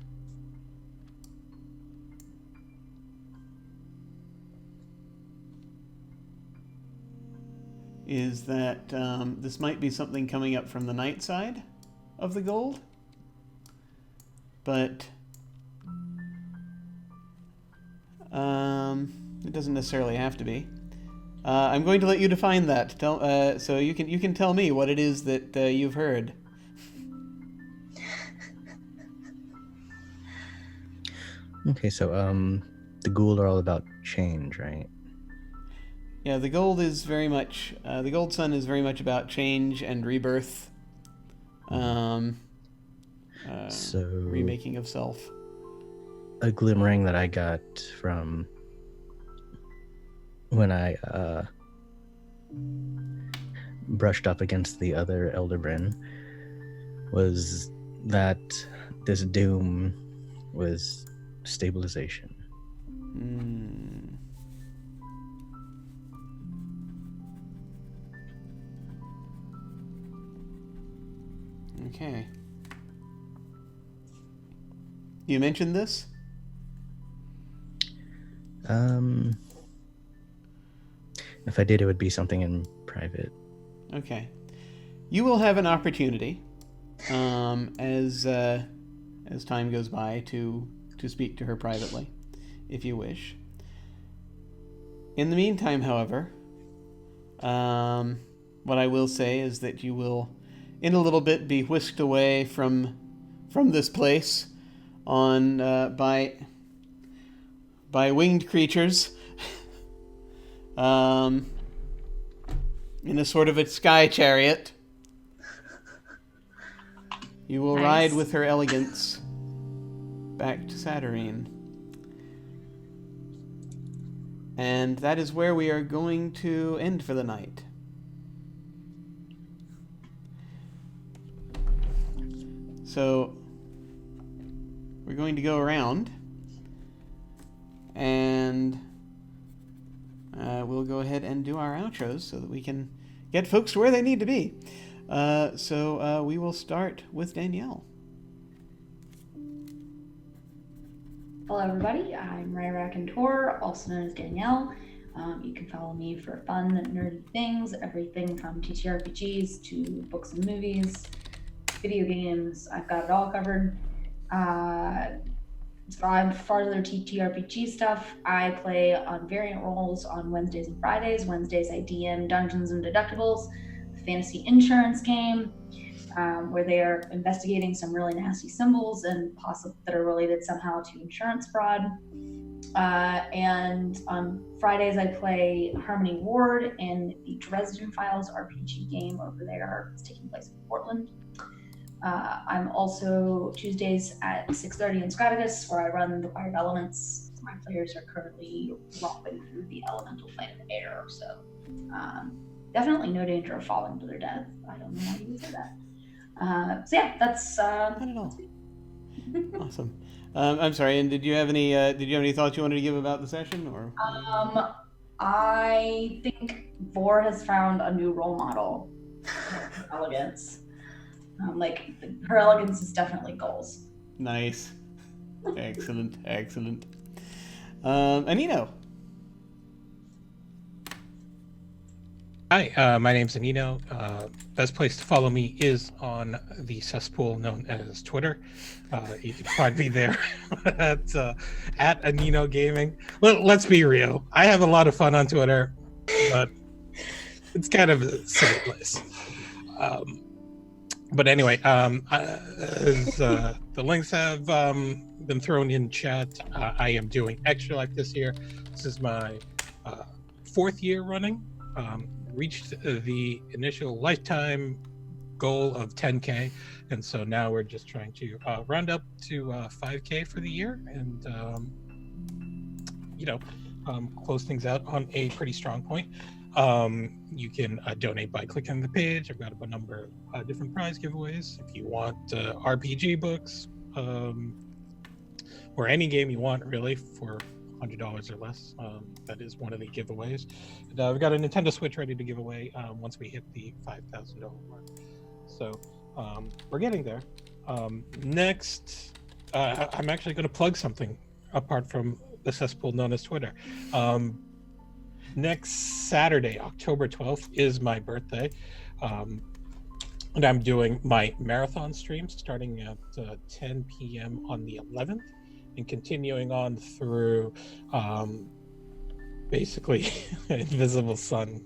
is that this might be something coming up from the night side of the gold, but it doesn't necessarily have to be. I'm going to let you define that. So you can tell me what it is that you've heard. Okay, so the Gould are all about change, right? Yeah, the gold is very much the gold sun is very much about change and rebirth. So remaking of self. a glimmering that I got from when I brushed up against the other Elderbryn was that this doom was stabilization. Okay. You mentioned this? If I did, it would be something in private. Okay. You will have an opportunity, as time goes by, to speak to her privately, if you wish. In the meantime, however, what I will say is that you will, in a little bit, be whisked away from this place on by winged creatures. In a sort of a sky chariot. You will ride with her Elegance back to Saturnine. And that is where we are going to end for the night. So we're going to go around and we'll go ahead and do our outros so that we can get folks to where they need to be. So we will start with Danielle. Hello, everybody. I'm Ray Raconteur, also known as Danielle. You can follow me for fun and nerdy things, everything from TTRPGs to books and movies. video games. I've got it all covered. As far as their TTRPG stuff, I play on variant roles on Wednesdays and Fridays. Wednesdays I DM Dungeons and Deductibles, a fantasy insurance game, where they are investigating some really nasty symbols and that are related somehow to insurance fraud. And on Fridays I play Harmony Ward in the Dresden Files RPG game over there. It's taking place in Portland. I'm also Tuesdays at 6:30 in Scraticus, where I run the Fire Elements. My players are currently romping through the elemental plane of air, so definitely no danger of falling to their death. I don't know why you would say that. So yeah, that's not at all. Awesome. I'm sorry. And did you have any thoughts you wanted to give about the session, or? I think Vor has found a new role model. Elegance. Her elegance is definitely goals. Nice. Excellent. Anino. Hi, my name's Anino. Best place to follow me is on the cesspool known as Twitter. You can find me there at Anino Gaming. Let's be real. I have a lot of fun on Twitter, but it's kind of a silly place. But anyway, as the links have been thrown in chat, I am doing Extra Life this year. This is my 4th year running. Reached the initial lifetime goal of 10K, and so now we're just trying to round up to 5K for the year, and close things out on a pretty strong point. You can donate by clicking the page. I've got a number of different prize giveaways. If you want RPG books, or any game you want, really, for $100 or less, that is one of the giveaways. And, we've got a Nintendo Switch ready to give away once we hit the $5,000 mark. So we're getting there. Next, I'm actually going to plug something apart from the cesspool known as Twitter. Next Saturday, October 12th, is my birthday. And I'm doing my marathon stream starting at 10 p.m. on the 11th and continuing on through basically Invisible Sun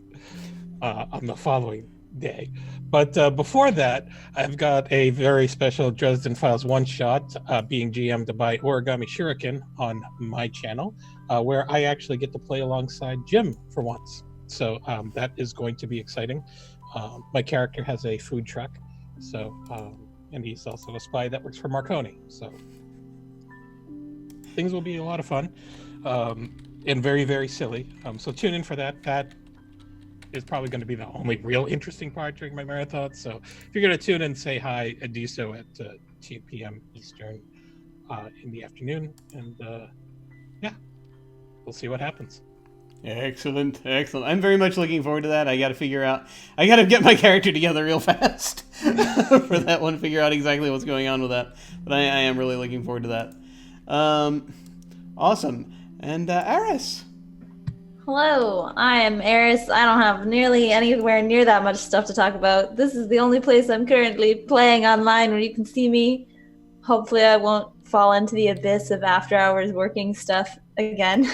on the following day. But before that, I've got a very special Dresden Files one-shot being GM'd by Origami Shuriken on my channel, where I actually get to play alongside Jim for once. So that is going to be exciting. My character has a food truck, so and he's also a spy that works for Marconi. So things will be a lot of fun and very, very silly. So tune in for that. That is probably going to be the only real interesting part during my marathon. So if you're going to tune in and say hi, do so at 2 p.m. Eastern in the afternoon. And yeah, we'll see what happens. Excellent. I'm very much looking forward to that. I got to get my character together real fast for that one, figure out exactly what's going on with that. But I am really looking forward to that. Awesome. And Arras. Hello, I am Arras. I don't have nearly anywhere near that much stuff to talk about. This is the only place I'm currently playing online where you can see me. Hopefully I won't fall into the abyss of after hours working stuff again.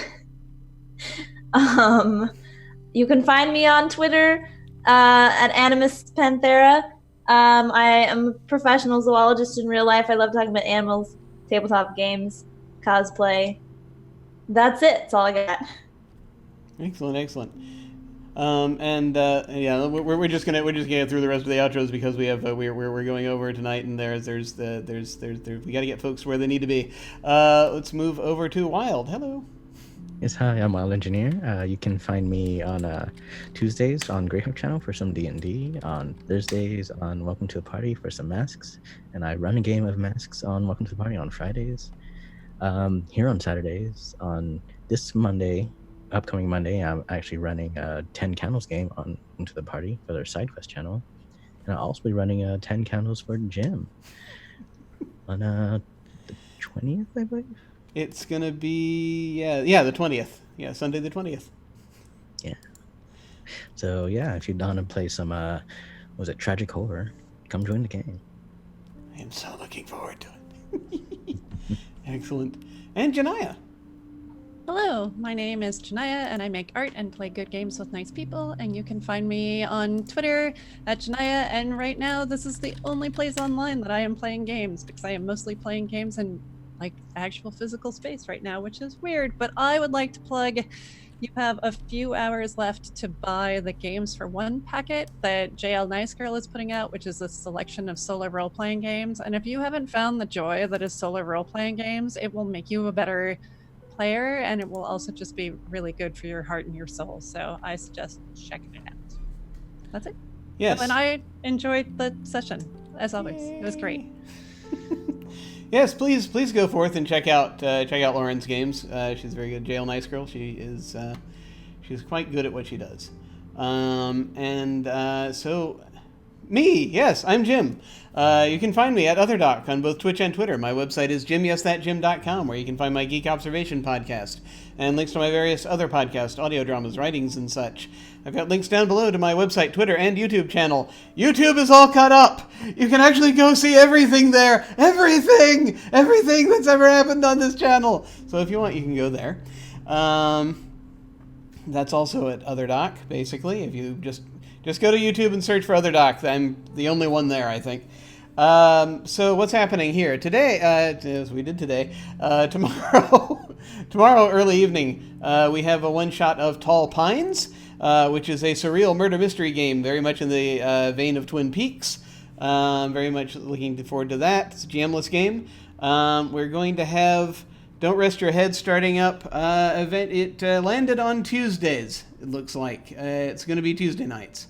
You can find me on Twitter at Animus Panthera. I am a professional zoologist in real life. I love talking about animals, tabletop games, cosplay. That's it. That's all I got. Excellent. Yeah, we're just gonna get through the rest of the outros because we have we're going over tonight, and there's we got to get folks where they need to be. Let's move over to Wilde. Hello. Yes, hi, I'm Wilde Engineer. You can find me on Tuesdays on Greyhound Channel for some D&D, on Thursdays on Welcome to the Party for some masks, and I run a game of masks on Welcome to the Party on Fridays. Here on Saturdays, on this upcoming Monday, I'm actually running a 10 Candles game on Into the Party for their side quest channel, and I'll also be running a 10 Candles for Jim on the 20th, I believe. It's gonna be the 20th. Yeah, Sunday the 20th. Yeah. So yeah, if you're down to play some tragic horror, come join the game. I am so looking forward to it. Excellent. And Djinnaya. Hello, my name is Djinnaya, and I make art and play good games with nice people. And you can find me on Twitter at Djinnaya. And right now, this is the only place online that I am playing games, because I am mostly playing games in like actual physical space right now, which is weird. But I would like to plug. You have a few hours left to buy the Games for One packet that JL Nice Girl is putting out, which is a selection of solo role-playing games. And if you haven't found the joy that is solo role-playing games, it will make you a better player, and it will also just be really good for your heart and your soul. So I suggest checking it out. That's it. Yes. And I enjoyed the session, as always. It was great. Yes, please go forth and check out Lauren's games. She's a very good jail nice girl. She's quite good at what she does. So me, yes, I'm Jim. You can find me at OtherDoc on both Twitch and Twitter. My website is jimyesthatjim.com, where you can find my Geek Observation podcast and links to my various other podcasts, audio dramas, writings, and such. I've got links down below to my website, Twitter, and YouTube channel. YouTube is all cut up. You can actually go see everything there. Everything that's ever happened on this channel. So if you want, you can go there. That's also at OtherDoc, basically. If you just go to YouTube and search for OtherDoc. I'm the only one there, I think. So what's happening here today? As we did today, tomorrow early evening, we have a one-shot of Tall Pines, which is a surreal murder mystery game, very much in the vein of Twin Peaks. Very much looking forward to that. It's a GM-less game. We're going to have Don't Rest Your Head starting up event. It landed on Tuesdays, it looks like. It's going to be Tuesday nights.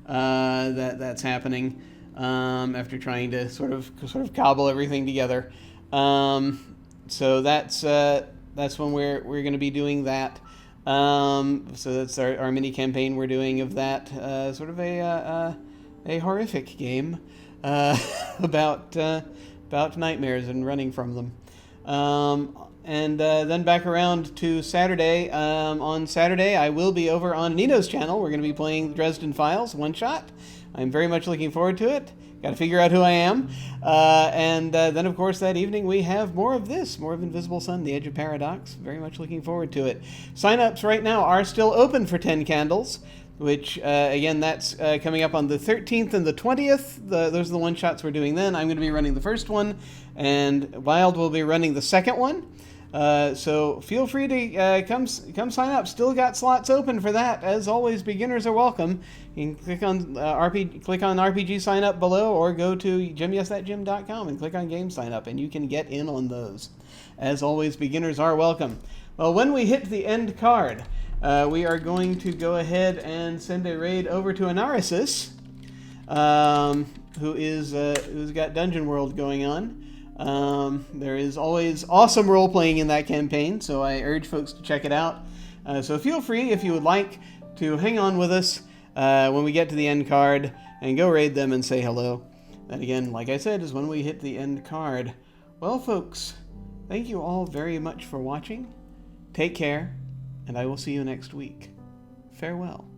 That's happening after trying to sort of cobble everything together. So that's when we're going to be doing that. So that's our mini campaign we're doing of that, sort of a horrific game about nightmares and running from them. And then back around to Saturday. On Saturday, I will be over on Anino's channel. We're going to be playing Dresden Files, one shot. I'm very much looking forward to it. Got to figure out who I am. And then, of course, that evening we have more of Invisible Sun, The Edge of Paradox. Very much looking forward to it. Sign-ups right now are still open for 10 Candles, which, again, that's coming up on the 13th and the 20th. Those are the one-shots we're doing then. I'm going to be running the first one, and Wilde will be running the second one. So feel free to come sign up. Still got slots open for that. As always, beginners are welcome. You can click on RPG sign up below, or go to jimyesthatjim.com and click on game sign up, and you can get in on those. As always, beginners are welcome. Well, when we hit the end card, we are going to go ahead and send a raid over to Arras, who's got Dungeon World going on. There is always awesome role-playing in that campaign, so I urge folks to check it out. So feel free, if you would like, to hang on with us when we get to the end card and go raid them and say hello. That, again, like I said, is when we hit the end card. Well, folks, thank you all very much for watching. Take care, and I will see you next week. Farewell.